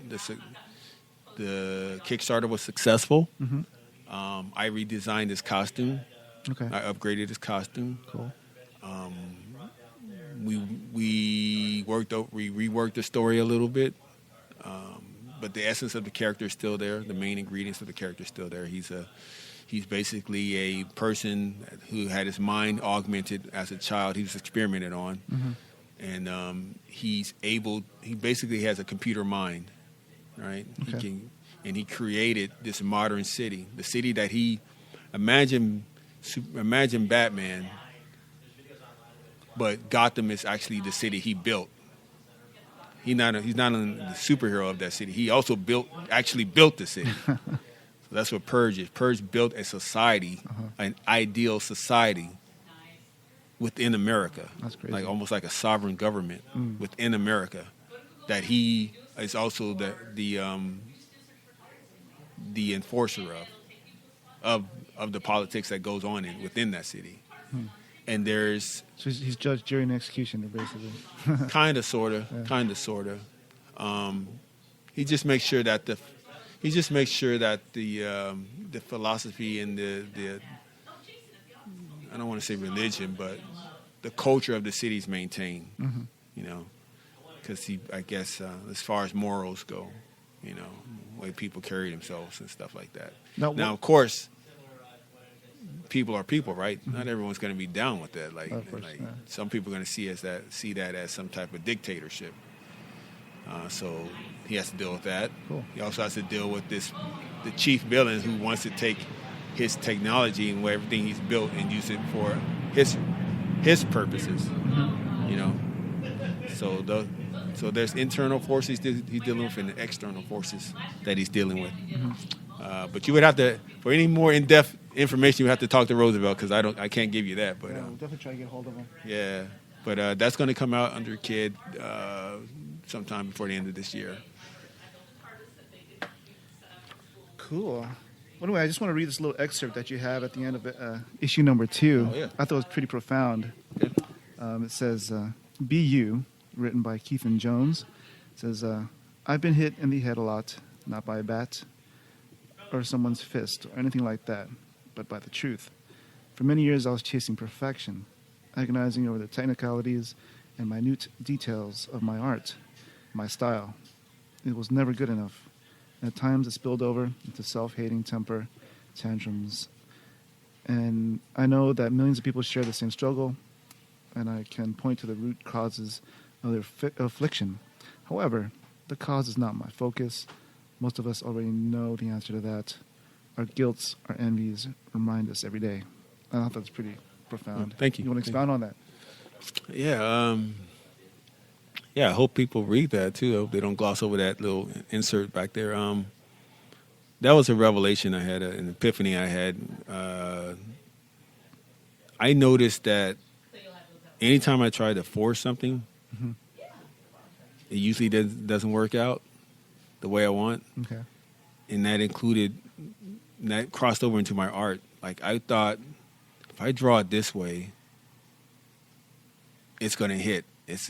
The Kickstarter was successful. Mm-hmm. I redesigned his costume. Okay. I upgraded his costume.
Cool.
We reworked the story a little bit, but the essence of the character is still there. The main ingredients of the character is still there. He's basically a person who had his mind augmented as a child. He was experimented on, and he basically has a computer mind, right? Okay. He created this modern city, the city that imagine Batman, but Gotham is actually the city he built. He's not a superhero of that city. He also actually built the city. So that's what Purge is. Purge built a society, an ideal society within America.
That's crazy.
Like almost like a sovereign government within America. That he is also the enforcer of the politics that goes on within that city. And
so he's judge, jury, and executioner, basically.
kind of, sort of. He just makes sure that the philosophy and the I don't want to say religion, but the culture of the city is maintained. Mm-hmm. You know, because I guess as far as morals go, you know, the way people carry themselves and stuff like that. Now, of course, people are people, right? Mm-hmm. Not everyone's going to be down with that. Some people are going to see that as some type of dictatorship. So he has to deal with that.
Cool.
He also has to deal with the chief villain who wants to take his technology and everything he's built and use it for his purposes. Mm-hmm. You know, so there's internal forces he's dealing with and the external forces that he's dealing with. Mm-hmm. But you would have to, for any more in-depth information, you have to talk to Roosevelt because I can't give you that. But
we'll definitely try to get hold of him.
Yeah, but that's going to come out under Kid sometime before the end of this year.
Cool. Well, anyway, I just want to read this little excerpt that you have at the end of issue number 2.
Oh, yeah.
I thought it was pretty profound.
Okay.
It says, "Be You," written by Keithan Jones. It says, "I've been hit in the head a lot, not by a bat or someone's fist or anything like that, but by the truth. For many years I was chasing perfection, agonizing over the technicalities and minute details of my art, my style. It was never good enough. And at times it spilled over into self-hating temper, tantrums. And I know that millions of people share the same struggle, and I can point to the root causes of their affliction. However, the cause is not my focus. Most of us already know the answer to that. Our guilts, our envies remind us every day. I thought that's pretty profound.
Thank you.
You want to expound on that?
Yeah. Yeah, I hope people read that too. I hope they don't gloss over that little insert back there. That was a revelation I had, an epiphany I had. I noticed that anytime I try to force something, it usually doesn't work out the way I want.
Okay.
And that crossed over into my art. Like, I thought, if I draw it this way, it's going to hit.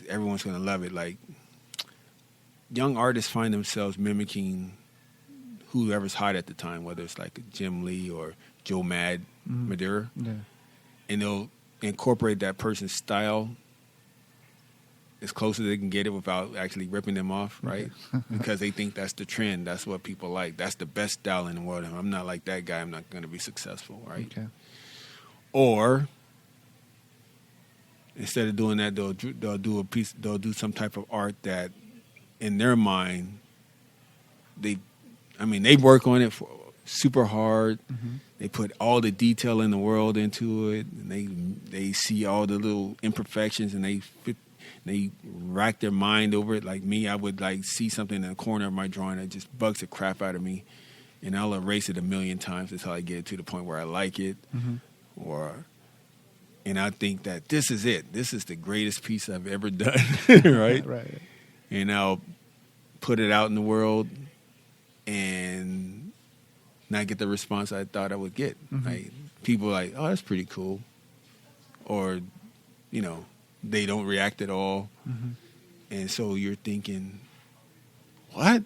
Everyone's going to love it. Like, young artists find themselves mimicking whoever's hot at the time, whether it's like Jim Lee or Joe Mad Madura.
Yeah.
And they'll incorporate that person's style as close as they can get it without actually ripping them off, right? Because they think that's the trend. That's what people like. That's the best style in the world. And I'm not like that guy. I'm not going to be successful, right?
Okay.
Or instead of doing that, they'll do some type of art that, in their mind, they work on it super hard. They put all the detail in the world into it, and they see all the little imperfections, and they rack their mind over it. Like me, I would like see something in the corner of my drawing that just bugs the crap out of me, and I'll erase it 1,000,000 times until I get it to the point where I like it, and I think that this is it. This is the greatest piece I've ever done, right?
Right.
And I'll put it out in the world and not get the response I thought I would get. Like, people are like, oh, that's pretty cool. Or, they don't react at all. And so you're thinking, what?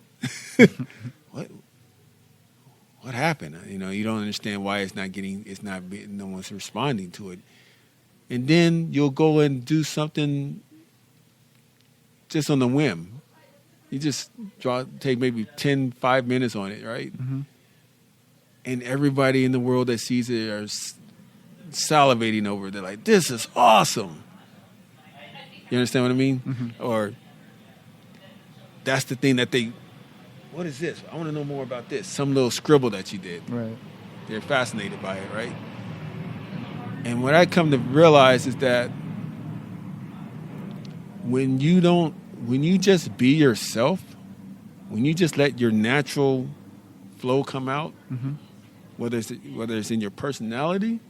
What happened? You don't understand why no one's responding to it. And then you'll go and do something just on the whim. You just take maybe 5 minutes on it, right? And everybody in the world that sees it are salivating over it. They're like, this is awesome. You understand what I mean? Or that's the thing that what is this? I want to know more about this. Some little scribble that you did. Right. They're fascinated by it, right? And what I come to realize is that when you just be yourself, when you just let your natural flow come out, whether it's in your personality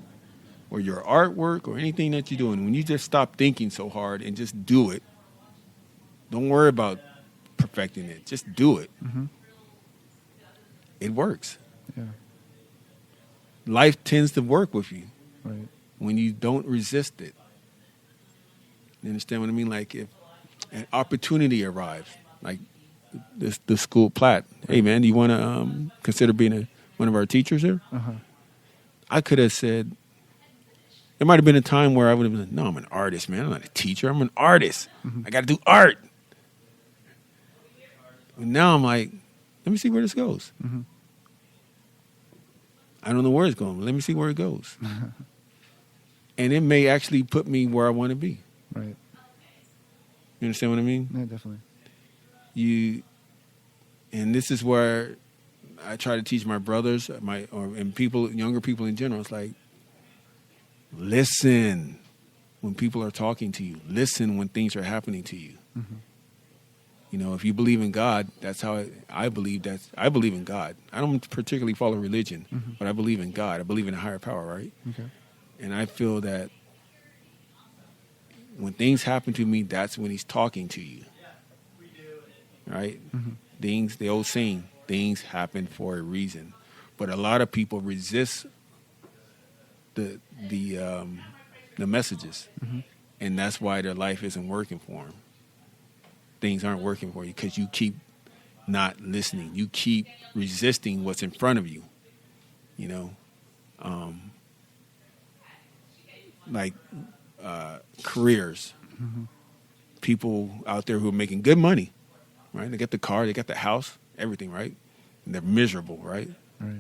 or your artwork or anything that you're doing, when you just stop thinking so hard and just do it, don't worry about perfecting it. Just do it. It works. Yeah. Life tends to work with you when you don't resist it. You understand what I mean? Like, if an opportunity arrives, like the school Platt, hey man, do you want to consider being one of our teachers here? I could have said, there might have been a time where I would have been like, no, I'm an artist, man. I'm not a teacher. I'm an artist. I got to do art. And now I'm like, let me see where this goes. I don't know where it's going, but let me see where it goes. And it may actually put me where I want to be. Right. You understand what I mean?
Yeah, definitely.
And this is where I try to teach my brothers, and people, younger people in general. It's like, listen when people are talking to you. Listen when things are happening to you. If you believe in God, that's how I believe. I believe in God. I don't particularly follow religion, but I believe in God. I believe in a higher power, right? Okay. And I feel that when things happen to me, that's when He's talking to you, right? The old saying, things happen for a reason. But a lot of people resist the messages, and that's why their life isn't working for them. Things aren't working for you because you keep not listening. You keep resisting what's in front of you. Like careers. People out there who are making good money, right? They got the car, they got the house, everything, right? And they're miserable, right?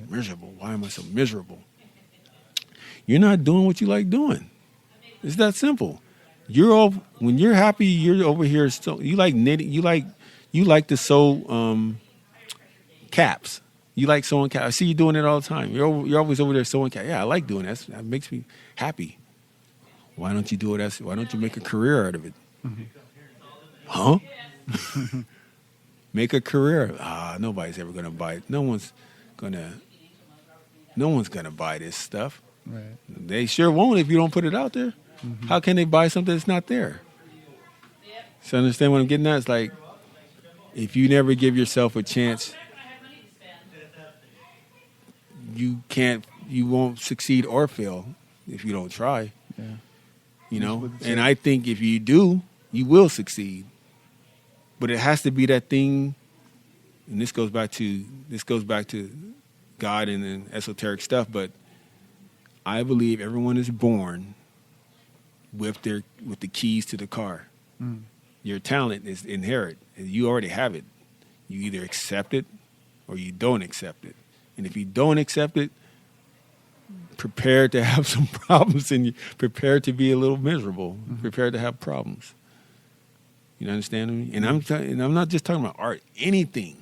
Miserable. Why am I so miserable? You're not doing what you like doing. It's that simple. When you're happy, you're over here. You like knitting. You like to sew caps. You like sewing cat. I see you doing it all the time. You're always over there sewing cat. Yeah, I like doing that. That makes me happy. Why don't you do it? Why don't you make a career out of it? Mm-hmm. Huh? Make a career. Nobody's ever gonna buy it. No one's gonna buy this stuff.
Right.
They sure won't if you don't put it out there. Mm-hmm. How can they buy something that's not there? So understand what I'm getting at? It's like, if you never give yourself a chance, you won't succeed or fail if you don't try.
Yeah.
You know? And I think if you do, you will succeed. But it has to be that thing, and this goes back to God and esoteric stuff, but I believe everyone is born with the keys to the car. Mm. Your talent is inherent, and you already have it. You either accept it or you don't accept it. And if you don't accept it, prepare to have some problems, and prepare to be a little miserable. Mm-hmm. Prepare to have problems. You understand me? And I'm not just talking about art. Anything.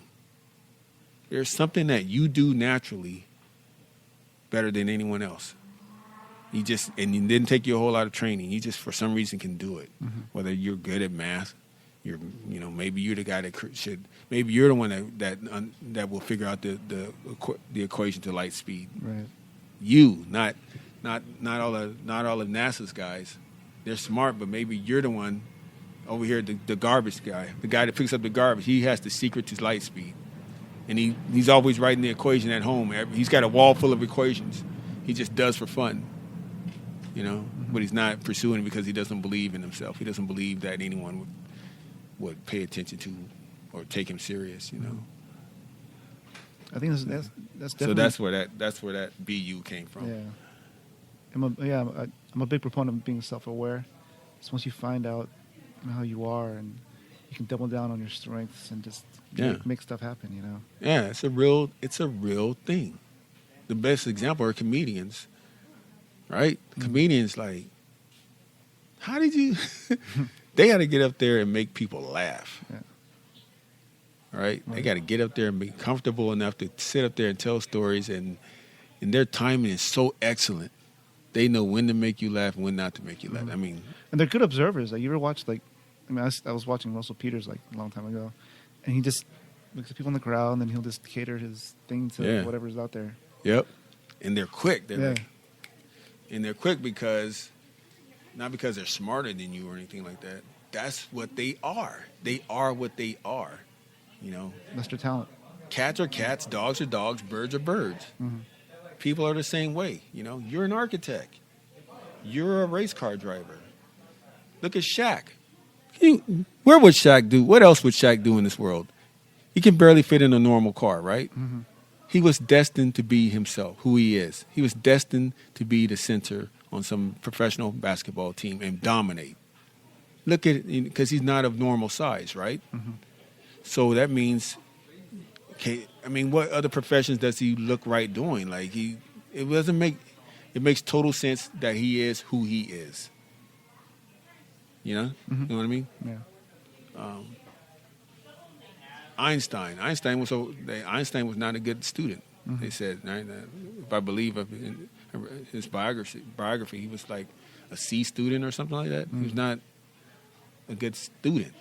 There's something that you do naturally better than anyone else. And it didn't take you a whole lot of training. You just, for some reason, can do it. Mm-hmm. Whether you're good at math, maybe you're the guy that should. Maybe you're the one that will figure out the equation to light speed.
Right.
You, not all of NASA's guys. They're smart, but maybe you're the one over here, the garbage guy, the guy that picks up the garbage. He has the secret to light speed, and he's always writing the equation at home. He's got a wall full of equations. He just does for fun. But he's not pursuing it because he doesn't believe in himself. He doesn't believe that anyone would pay attention to or take him serious.
I think that's definitely.
So that's where that BU came from.
Yeah, I'm a big proponent of being self-aware. It's once you find out how you are, and you can double down on your strengths and just make stuff happen.
Yeah, it's a real thing. The best example are comedians. Right? Mm-hmm. Comedians, like, how did you... They got to get up there and make people laugh. Yeah. Right? They got to get up there and be comfortable enough to sit up there and tell stories, and their timing is so excellent. They know when to make you laugh and when not to make you laugh.
Mm-hmm.
I mean... And
they're good observers. Like, you ever watch, I was watching Russell Peters, a long time ago, and he just looks at people in the crowd, and then he'll just cater his thing to whatever's out there.
Yep. And they're quick.
They're
And they're quick not because they're smarter than you or anything like that. That's what they are. They are what they are.
That's their talent.
Cats are cats, dogs are dogs, birds are birds. Mm-hmm. People are the same way. You're an architect. You're a race car driver. Look at Shaq. Where would Shaq do? What else would Shaq do in this world? He can barely fit in a normal car, right? Mm-hmm. He was destined to be himself, who he is. He was destined to be the center on some professional basketball team and dominate. Look at it, because he's not of normal size, right? Mm-hmm. So that means, what other professions does he look right doing? It makes total sense that he is who he is. Mm-hmm. You know what I mean?
Yeah.
Einstein was not a good student. Mm-hmm. They said, if I believe in his biography, he was like a C student or something like that. Mm-hmm. He was not a good student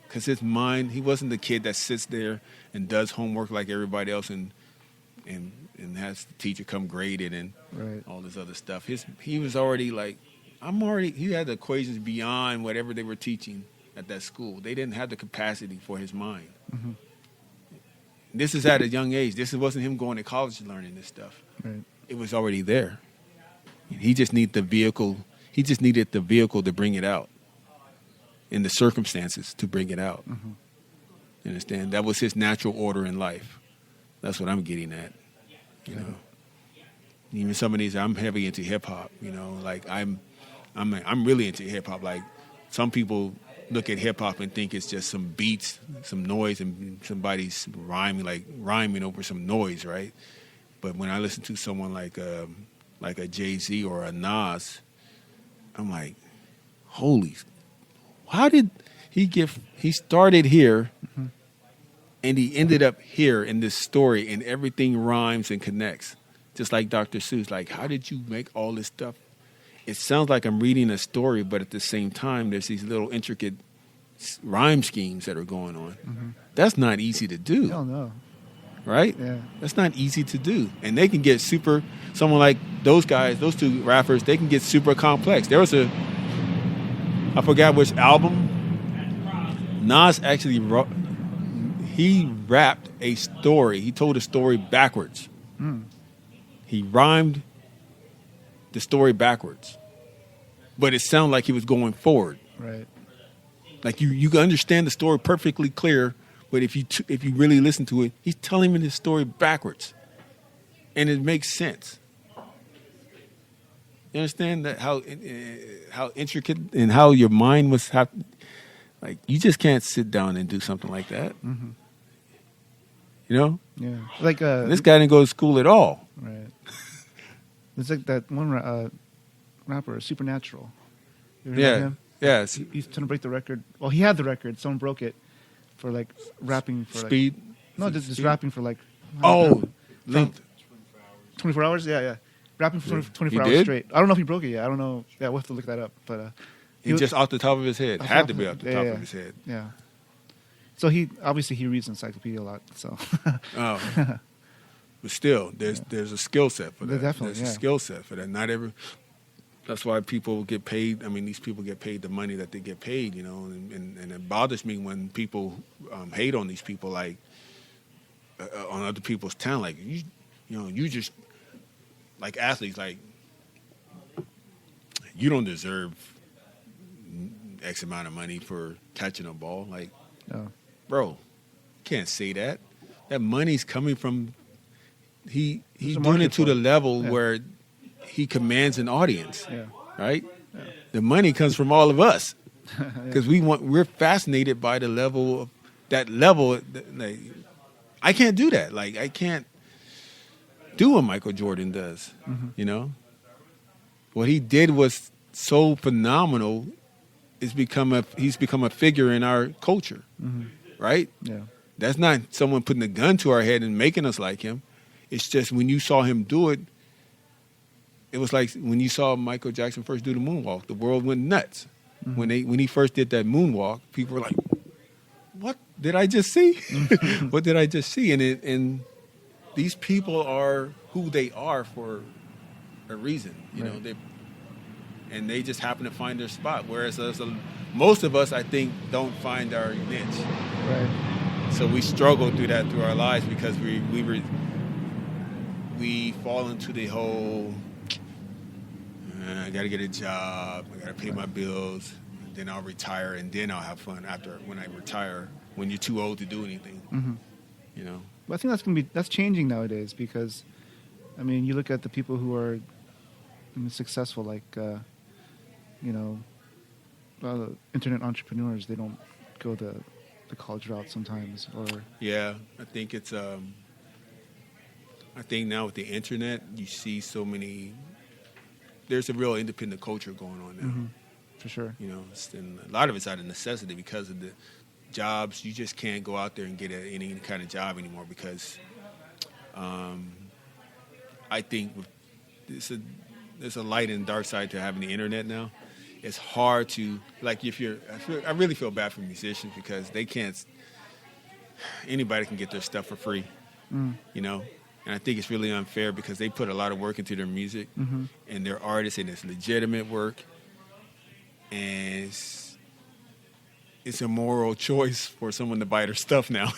because his mind, he wasn't the kid that sits there and does homework like everybody else and has the teacher come grade it and all this other stuff. He was already he had the equations beyond whatever they were teaching at that school. They didn't have the capacity for his mind. Mm-hmm. This is at a young age. This wasn't him going to college learning this stuff. Right. It was already there. He just needed the vehicle. He just needed the vehicle to bring it out, in the circumstances to bring it out. Mm-hmm. You understand? That was his natural order in life. That's what I'm getting at. Even some of these, I'm heavy into hip hop. I'm really into hip hop. Like, some people look at hip hop and think it's just some beats, some noise, and somebody's rhyming over some noise, right? But when I listen to someone like a Jay-Z or a Nas, I'm like, holy, how did he started here, mm-hmm. And he ended up here in this story, and everything rhymes and connects. Just like Dr. Seuss. Like, how did you make all this stuff? It sounds like I'm reading a story, but at the same time, there's these little intricate rhyme schemes that are going on. Mm-hmm. That's not easy to do.
Hell no.
Right?
Yeah.
That's not easy to do. And they can get someone like those guys, those two rappers, they can get super complex. There was I forgot which album. Nas actually he rapped a story. He told a story backwards. He rhymed the story backwards. But it sounded like he was going forward.
Right.
Like you can understand the story perfectly clear, but if you really listen to it, he's telling him his story backwards. And it makes sense. You understand that how intricate and how your mind was like you just can't sit down and do something like that. Mm-hmm. You know?
Yeah. Like
this guy didn't go to school at all.
Right. It's like that one rapper, Supernatural. You ever heard of him?
Yeah.
He's trying to break the record. Well, he had the record. Someone broke it for like rapping for
speed.
Just rapping for like.
Length.
24 hours. Yeah. Rapping for 24 hours
did?
straight. I don't know if he broke it yet. I don't know. Yeah, we'll have to look that up. But
he just off the top of his head. Had to be off the top of his head.
Yeah. So he reads encyclopedia a lot. So.
Oh. But still, there's a skill set for that.
Definitely,
there's a skill set for that. Not every. That's why people get paid. I mean, these people get paid the money that they get paid. You know, and it bothers me when people hate on these people, like on other people's talent. Like you just like athletes. Like you don't deserve X amount of money for catching a ball. Like, bro, you can't say that. That money's coming from. He's doing it to the level where he commands an audience, right? Yeah. The money comes from all of us because we're fascinated by the level of that level. Like, I can't do that. Like I can't do what Michael Jordan does. Mm-hmm. You know, what he did was so phenomenal. He's become a figure in our culture, right? Yeah, that's not someone putting a gun to our head and making us like him. It's just when you saw him do it, it was like when you saw Michael Jackson first do the moonwalk, the world went nuts. Mm-hmm. When he first did that moonwalk, people were like, "What did I just see? What did I just see?" And these people are who they are for a reason, you know. They just happen to find their spot. Whereas most of us, I think, don't find our niche. Right. So we struggle through our lives because we fall into the whole, I got to get a job, I got to pay my bills, then I'll retire, and then I'll have fun when I retire, when you're too old to do anything, you know.
But I think that's changing nowadays because, I mean, you look at the people who are successful, like, internet entrepreneurs, they don't go the college route sometimes.
Yeah, I think it's... I think now with the internet, you see so many. There's a real independent culture going on now,
for sure.
You know, and a lot of it's out of necessity because of the jobs. You just can't go out there and get any kind of job anymore because I think there's a light and dark side to having the internet now. It's hard to I really feel bad for musicians because they can't. Anybody can get their stuff for free, you know. And I think it's really unfair because they put a lot of work into their music and they're artists and it's legitimate work. And it's a moral choice for someone to buy their stuff now.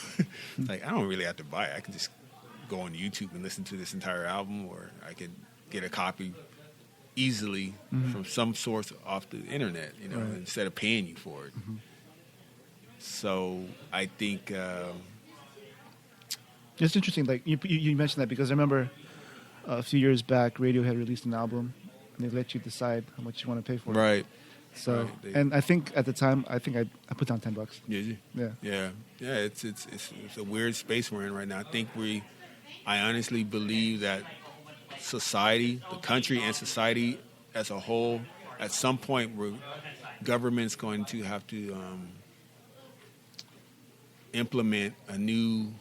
Like, I don't really have to buy it. I can just go on YouTube and listen to this entire album, or I could get a copy easily from some source off the internet, you know, instead of paying you for it. So I think...
it's interesting, like you mentioned that because I remember a few years back, Radio had released an album, and they let you decide how much you want to pay for it.
Right.
So, and I think at the time, I put down $10.
Did you? Yeah. It's a weird space we're in right now. I honestly believe that society, the country, and society as a whole, at some point, government's going to have to implement a new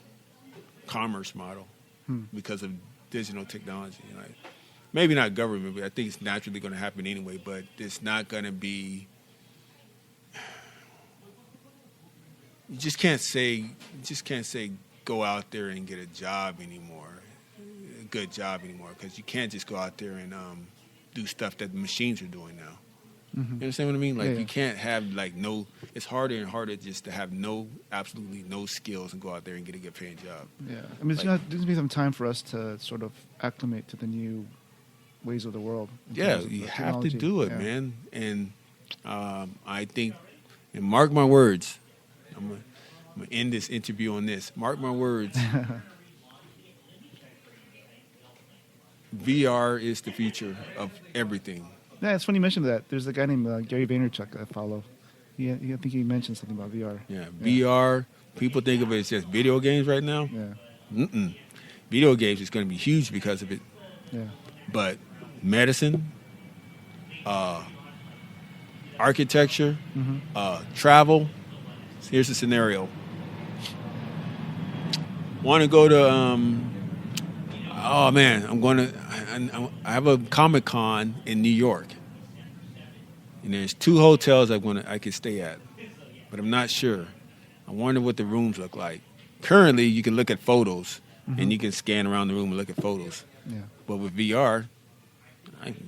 commerce model because of digital technology. Like, maybe not government, but I think it's naturally going to happen anyway. But it's not going to be. You just can't say go out there and get a job anymore, a good job anymore, because you can't just go out there and do stuff that the machines are doing now. You understand what I mean? Like you can't have like no. It's harder and harder just to have absolutely no skills and go out there and get a good paying job.
Yeah, I mean, there's going to be some time for us to sort of acclimate to the new ways of the world.
Yeah, you have to do it, man. And I think, and mark my words, I'm gonna end this interview on this. Mark my words. VR is the future of everything.
Yeah, it's funny you mentioned that. There's a guy named Gary Vaynerchuk I follow. I think he mentioned something about VR.
Yeah, VR. People think of it as just video games right now.
Yeah.
Video games is going to be huge because of it.
Yeah.
But medicine, architecture, travel. Here's the scenario. Want to go to? Oh man, I have a Comic-Con in New York, and there's 2 hotels I could stay at, but I'm not sure. I wonder what the rooms look like. Currently, you can look at photos, and you can scan around the room and look at photos. Yeah. But with VR,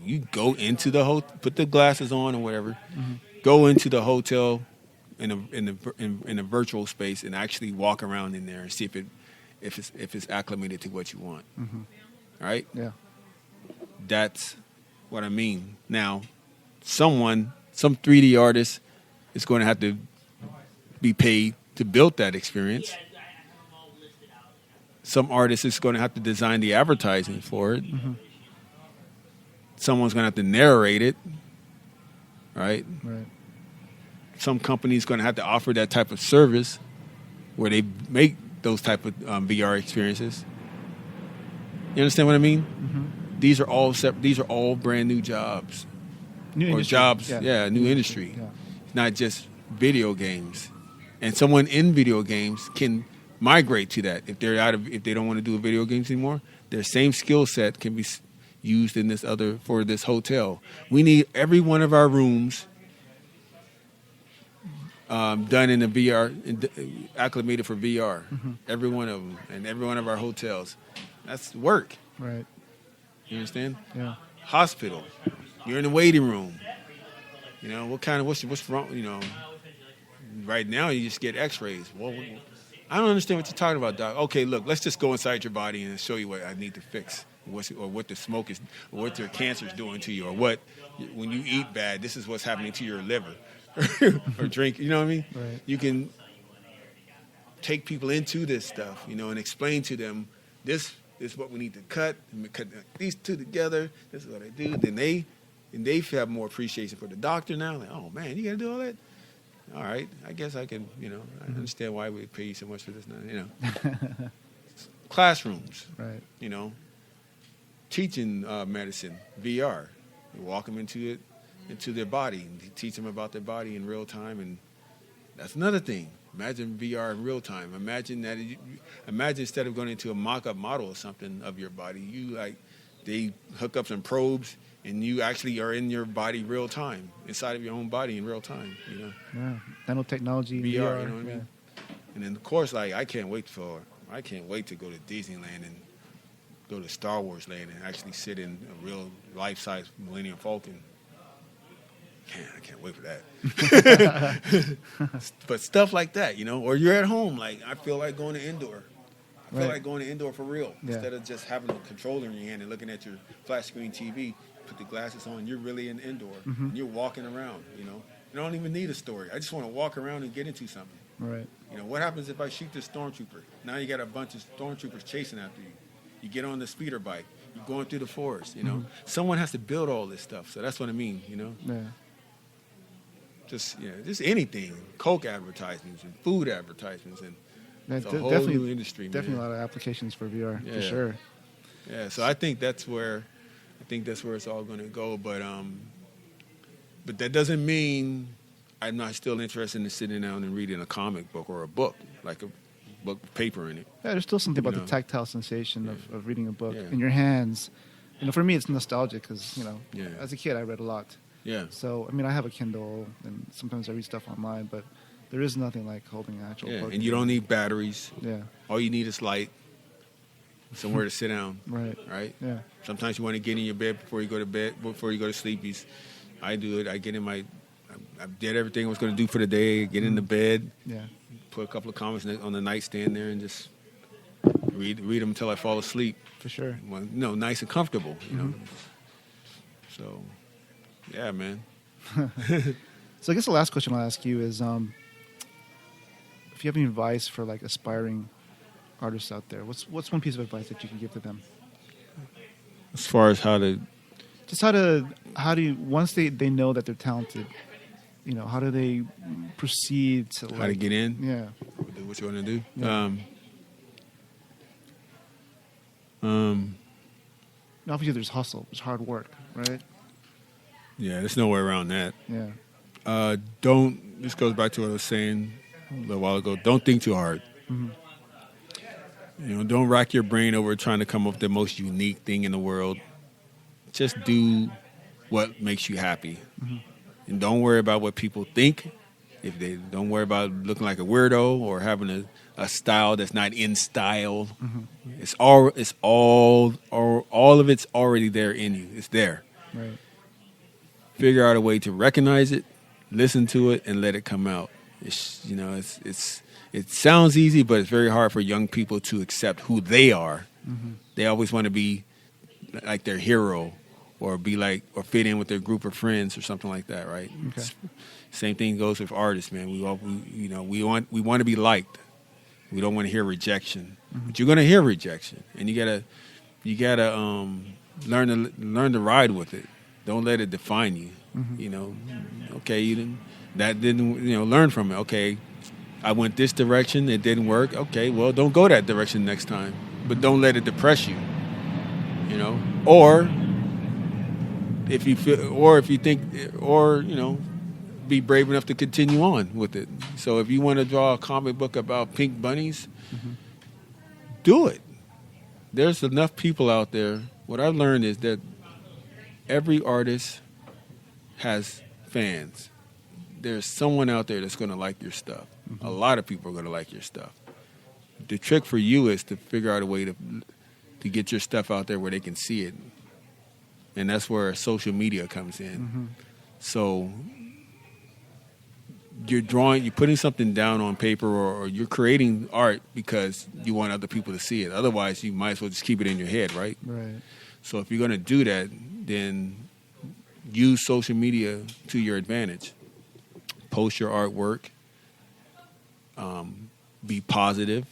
you go into the hotel, put the glasses on or whatever, go into the hotel in a virtual space and actually walk around in there and see if it's acclimated to what you want. Right? Yeah. That's what I mean. Now, some 3D artist is going to have to be paid to build that experience. Some artist is going to have to design the advertising for it. Someone's going to have to narrate it. Right? Some company is going to have to offer that type of service where they make those type of VR experiences. You understand what I mean? These are all brand new jobs. New industry. Yeah. Not just video games. And someone in video games can migrate to that if they don't want to do video games anymore. Their same skill set can be used in for this hotel. We need every one of our rooms done in the VR, acclimated for VR. Every one of them, and every one of our hotels. That's work.
Right.
You understand?
Yeah.
Hospital. You're in the waiting room. You know, what's wrong? You know, right now you just get X-rays. Well, I don't understand what you're talking about, doc. Okay, look, let's just go inside your body and show you what I need to fix, or what the smoke is, or what your cancer is doing to you, or what when you eat bad, this is what's happening to your liver, or drink. You know what I mean?
Right.
You can take people into this stuff, you know, and explain to them this is what we need to cut. And cut these 2 together. This is what I do. Then they have more appreciation for the doctor now. Like, oh man, you got to do all that. All right, I guess I can. You know, I understand why we pay you so much for this now. You know, classrooms. Right. You know, teaching medicine VR. You walk them into their body and teach them about their body in real time, and that's another thing. Imagine VR in real time. Imagine instead of going into a mock-up model or something of your body, they hook up some probes and you actually are in your body real time, inside of your own body in real time. You know.
Yeah. Nanotechnology.
VR. You know what I mean? And then of course, I can't wait to go to Disneyland and go to Star Wars Land and actually sit in a real life-size Millennium Falcon. I can't wait for that. But stuff like that, you know, or you're at home, like I feel like going to indoor. I feel like going to indoor for real. Yeah. Instead of just having a controller in your hand and looking at your flat screen TV, put the glasses on, you're really in indoor. And you're walking around, you know. You don't even need a story. I just want to walk around and get into something. Right. You know, what happens if I shoot this stormtrooper? Now you got a bunch of stormtroopers chasing after you. You get on the speeder bike. You're going through the forest, you know. Someone has to build all this stuff. So that's what I mean, you know. Yeah. Just anything, Coke advertisements and food advertisements, and it's a whole new industry.
Definitely a lot of applications for VR, for sure.
Yeah, so I think that's where it's all going to go. But that doesn't mean I'm not still interested in sitting down and reading a comic book or a book, like a book with paper in it.
Yeah, there's still something about the tactile sensation of reading a book in your hands. For me, it's nostalgic because, as a kid, I read a lot.
Yeah.
So, I have a Kindle, and sometimes I read stuff online, but there is nothing like holding an actual book.
And you don't need batteries.
Yeah.
All you need is light, somewhere to sit down.
Right. Yeah.
Sometimes you want to get in your bed before you go to sleep. I do it. I get in I did everything I was going to do for the day, get in the bed, put a couple of comics on the nightstand there, and just read them until I fall asleep.
For sure.
Well, nice and comfortable, So, yeah, man.
So I guess the last question I'll ask you is, if you have any advice for like aspiring artists out there, what's one piece of advice that you can give to them?
As far as how do you, once they know that they're talented, how do they proceed to how to get in?
Yeah.
What you want to do?
Yeah. Obviously, there's hustle, there's hard work, right?
Yeah, there's no way around that.
Yeah.
This goes back to what I was saying a little while ago. Don't think too hard.
Mm-hmm.
Don't rack your brain over trying to come up with the most unique thing in the world. Just do what makes you happy.
Mm-hmm.
And don't worry about what people think. Don't worry about looking like a weirdo or having a style that's not in style. Mm-hmm. All of it's already there in you. It's there.
Right.
Figure out a way to recognize it, listen to it, and let it come out. It sounds easy, but it's very hard for young people to accept who they are. Mm-hmm. They always want to be like their hero, or fit in with their group of friends or something like that, right?
Okay.
Same thing goes with artists, man. We want to be liked. We don't want to hear rejection, but you're going to hear rejection, and you gotta learn to ride with it. Don't let it define you. Mm-hmm. Okay, learn from it. Okay, I went this direction, it didn't work. Okay, well, don't go that direction next time, but don't let it depress you. Or if you think, be brave enough to continue on with it. So if you want to draw a comic book about pink bunnies, do it. There's enough people out there. What I've learned is that every artist has fans. There's someone out there that's going to like your stuff. Mm-hmm. A lot of people are going to like your stuff. The trick for you is to figure out a way to get your stuff out there where they can see it. And that's where social media comes in. Mm-hmm. So you're putting something down on paper, or you're creating art because you want other people to see it. Otherwise, you might as well just keep it in your head, right?
Right.
So if you're going to do that, then use social media to your advantage. Post your artwork. Be positive.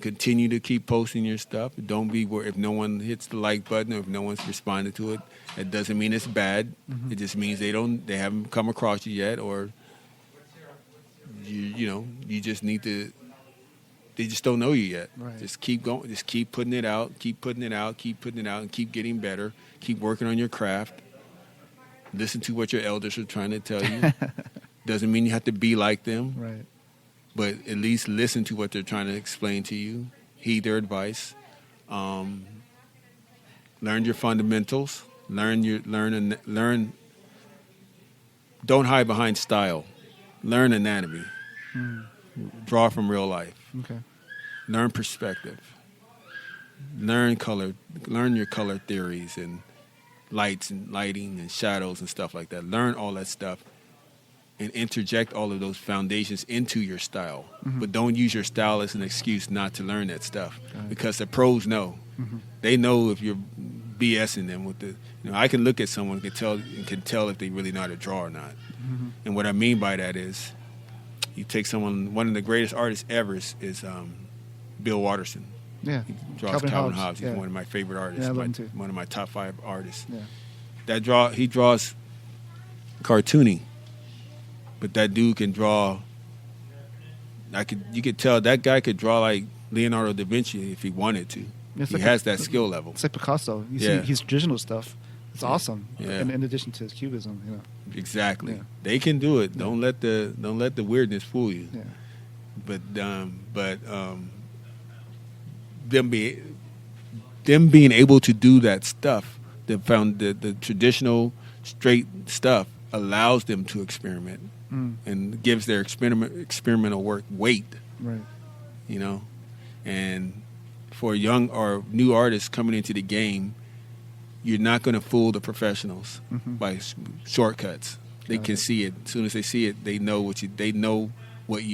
Continue to keep posting your stuff. Don't be worried if no one hits the like button or if no one's responded to it. It doesn't mean it's bad. Mm-hmm. It just means they haven't come across you yet, or you just need to. They just don't know you yet.
Right.
Just keep going. Just keep putting it out. Keep putting it out. Keep putting it out, and keep getting better. Keep working on your craft. Listen to what your elders are trying to tell you. Doesn't mean you have to be like them.
Right.
But at least listen to what they're trying to explain to you. Heed their advice. Learn your fundamentals. Learn. Don't hide behind style. Learn anatomy. Draw from real life.
Okay.
Learn perspective. Learn color. Learn your color theories and lights and lighting and shadows and stuff like that. Learn all that stuff. And interject all of those foundations into your style. Mm-hmm. But don't use your style as an excuse not to learn that stuff. Because the pros know. Mm-hmm. They know if you're BSing them with the... I can look at someone and can tell if they really know how to draw or not. Mm-hmm. And what I mean by that is, you take someone... One of the greatest artists ever is Bill Waterson.
Yeah.
He draws Calvin Hobbes. He's one of my favorite artists.
Yeah, I love him too.
One of my top 5 artists.
Yeah.
He draws cartooning. But that dude can draw. You could tell that guy could draw like Leonardo da Vinci if he wanted to. He has that skill level.
It's like Picasso. You see his traditional stuff. It's awesome.
Yeah.
In addition to his cubism,
Exactly.
Yeah.
They can do it.
Yeah.
Don't let the weirdness fool you.
Yeah.
But them being able to do that stuff, the traditional straight stuff allows them to experiment and gives their experimental work weight.
Right.
And for young or new artists coming into the game, you're not going to fool the professionals by shortcuts. They can see it. As soon as they see it, they know what you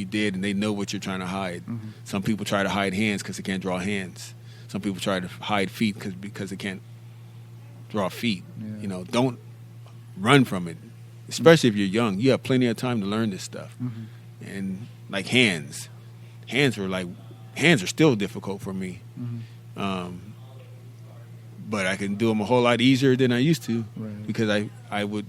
did, and they know what you're trying to hide. Some people try to hide hands because they can't draw hands. Some people try to hide feet because they can't draw feet.
Yeah.
Don't run from it, especially if you're young. You have plenty of time to learn this stuff. And like hands are still difficult for me. But I can do them a whole lot easier than I used to, because I would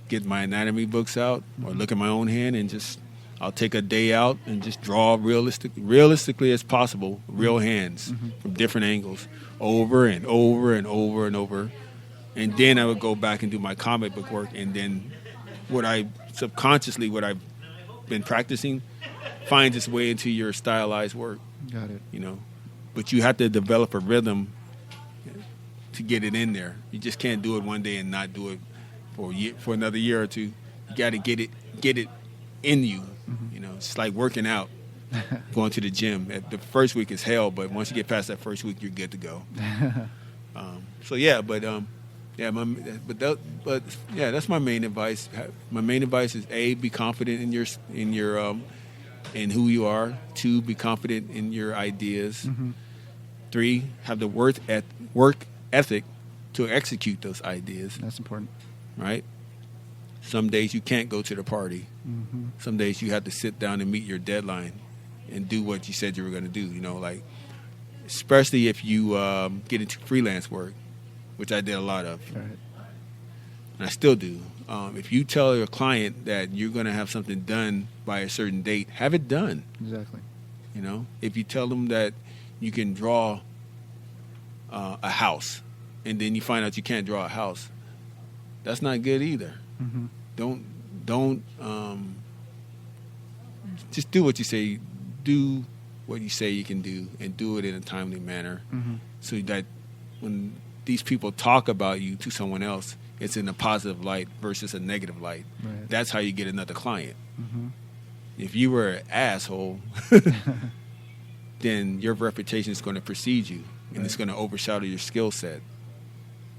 get my anatomy books out or look at my own hand and I'll take a day out and just draw realistically as possible, real hands from different angles, over and over and over and over. And then I would go back and do my comic book work, and then what I've been practicing finds its way into your stylized work.
Got it.
But you have to develop a rhythm to get it in there. You just can't do it one day and not do it for another year or two. You got to get it in you. It's like working out, going to the gym. The first week is hell, but once you get past that first week, you're good to go. That's my main advice. My main advice is A, be confident in who you are. 2, be confident in your ideas. 3, have the work ethic to execute those ideas.
That's important.
Right? Some days you can't go to the party. Some days you have to sit down and meet your deadline and do what you said you were going to do. Like, especially if you get into freelance work, which I did a lot of.
Right.
And I still do. If you tell your client that you're going to have something done by a certain date, have it done.
Exactly.
If you tell them that you can draw a house, and then you find out you can't draw a house, that's not good either. Don't just do what you say. Do what you say you can do, and do it in a timely manner, so that when these people talk about you to someone else, it's in a positive light versus a negative light.
Right.
That's how you get another client. If you were an asshole, then your reputation is going to precede you, and it's going to overshadow your skill set.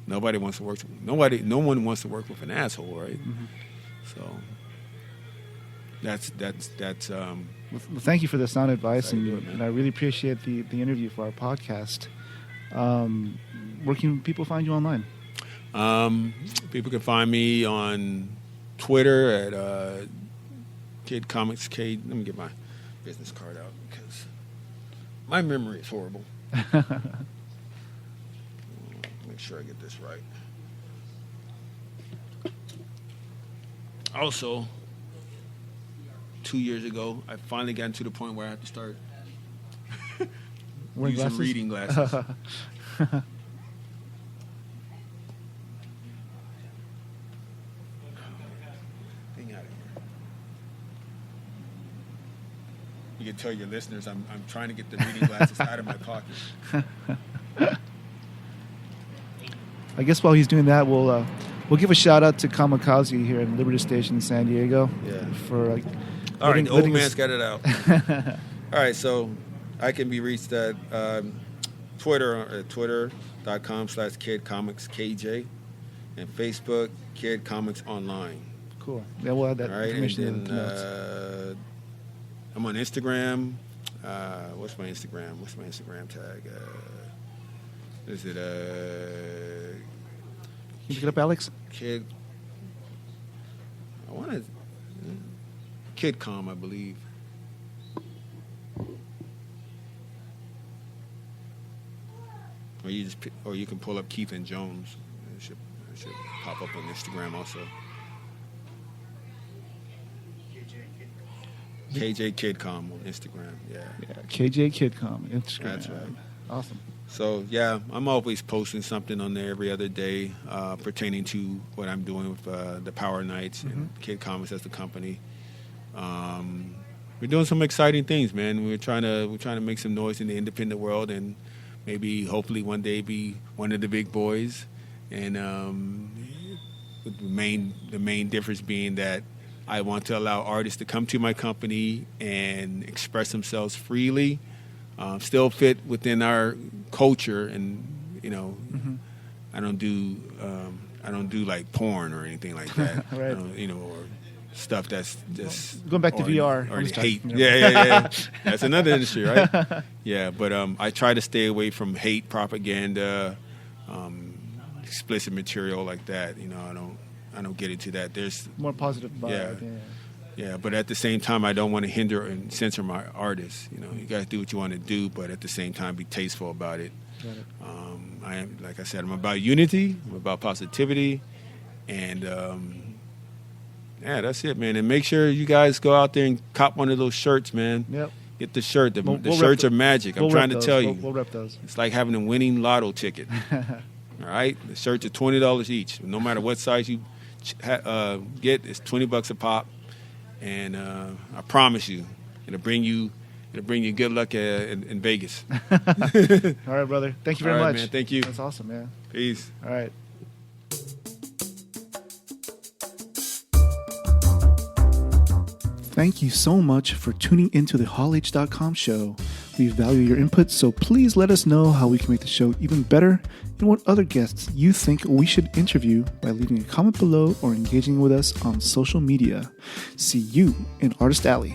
No one wants to work with an asshole, right? So that's.
Well, thank you for the sound advice, and I really appreciate the interview for our podcast. Where can people find you online?
People can find me on Twitter at Kid Comics K. Let me get my business card out because my memory is horrible. Make sure I get this right. Also, 2 years ago, I finally got to the point where I have to start
Wearing
using
glasses?
reading glasses. You can tell your listeners I'm trying to get the reading glasses out of my pocket.
I guess while he's doing that, we'll give a shout out to Kamikaze here in Liberty Station, San Diego.
Yeah.
For
all right, the old man's got it out. All right, so I can be reached at Twitter at twitter.com/KidComicsKJ and Facebook Kid Comics Online.
Cool. Yeah, we'll add that information in the notes.
I'm on Instagram. What's my Instagram tag? Is it
Can you pick it up, Alex?
Kid? I want to KidCom, I believe. Or you can pull up Keithan Jones. It should pop up on Instagram also. KJ KidCom on Instagram. Yeah.
KJ KidCom Instagram.
That's right.
Awesome.
So, yeah, I'm always posting something on there every other day pertaining to what I'm doing with the Power Nights and Kid Comics as the company. We're doing some exciting things, man. We're trying to make some noise in the independent world and maybe, hopefully, one day be one of the big boys. And with the main difference being that I want to allow artists to come to my company and express themselves freely. Still fit within our culture, and I don't do like porn or anything like that.
Right.
Or stuff that's just
going back to VR
or hate. Yeah. That's another industry, right? Yeah, but I try to stay away from hate propaganda, explicit material like that. I don't get into that. There's
more positive vibe.
Yeah, but at the same time, I don't want to hinder and censor my artists. You guys do what you want to do, but at the same time, be tasteful about it.
Got it.
I am, like I said, I'm about unity. I'm about positivity, and that's it, man. And make sure you guys go out there and cop one of those shirts, man.
Yep.
Get the shirt. The
We'll
shirts are magic. I'm trying to tell you.
We'll rep those.
It's like having a winning lotto ticket. All right, the shirts are $20 each. No matter what size you get, it's $20 a pop. And I promise you, it'll bring you good luck in Vegas.
All right, brother. Thank you very much.
Man. Thank you.
That's awesome, man.
Peace.
All right. Thank you so much for tuning into the HallH.com show. We value your input, so please let us know how we can make the show even better and what other guests you think we should interview by leaving a comment below or engaging with us on social media. See you in Artist Alley.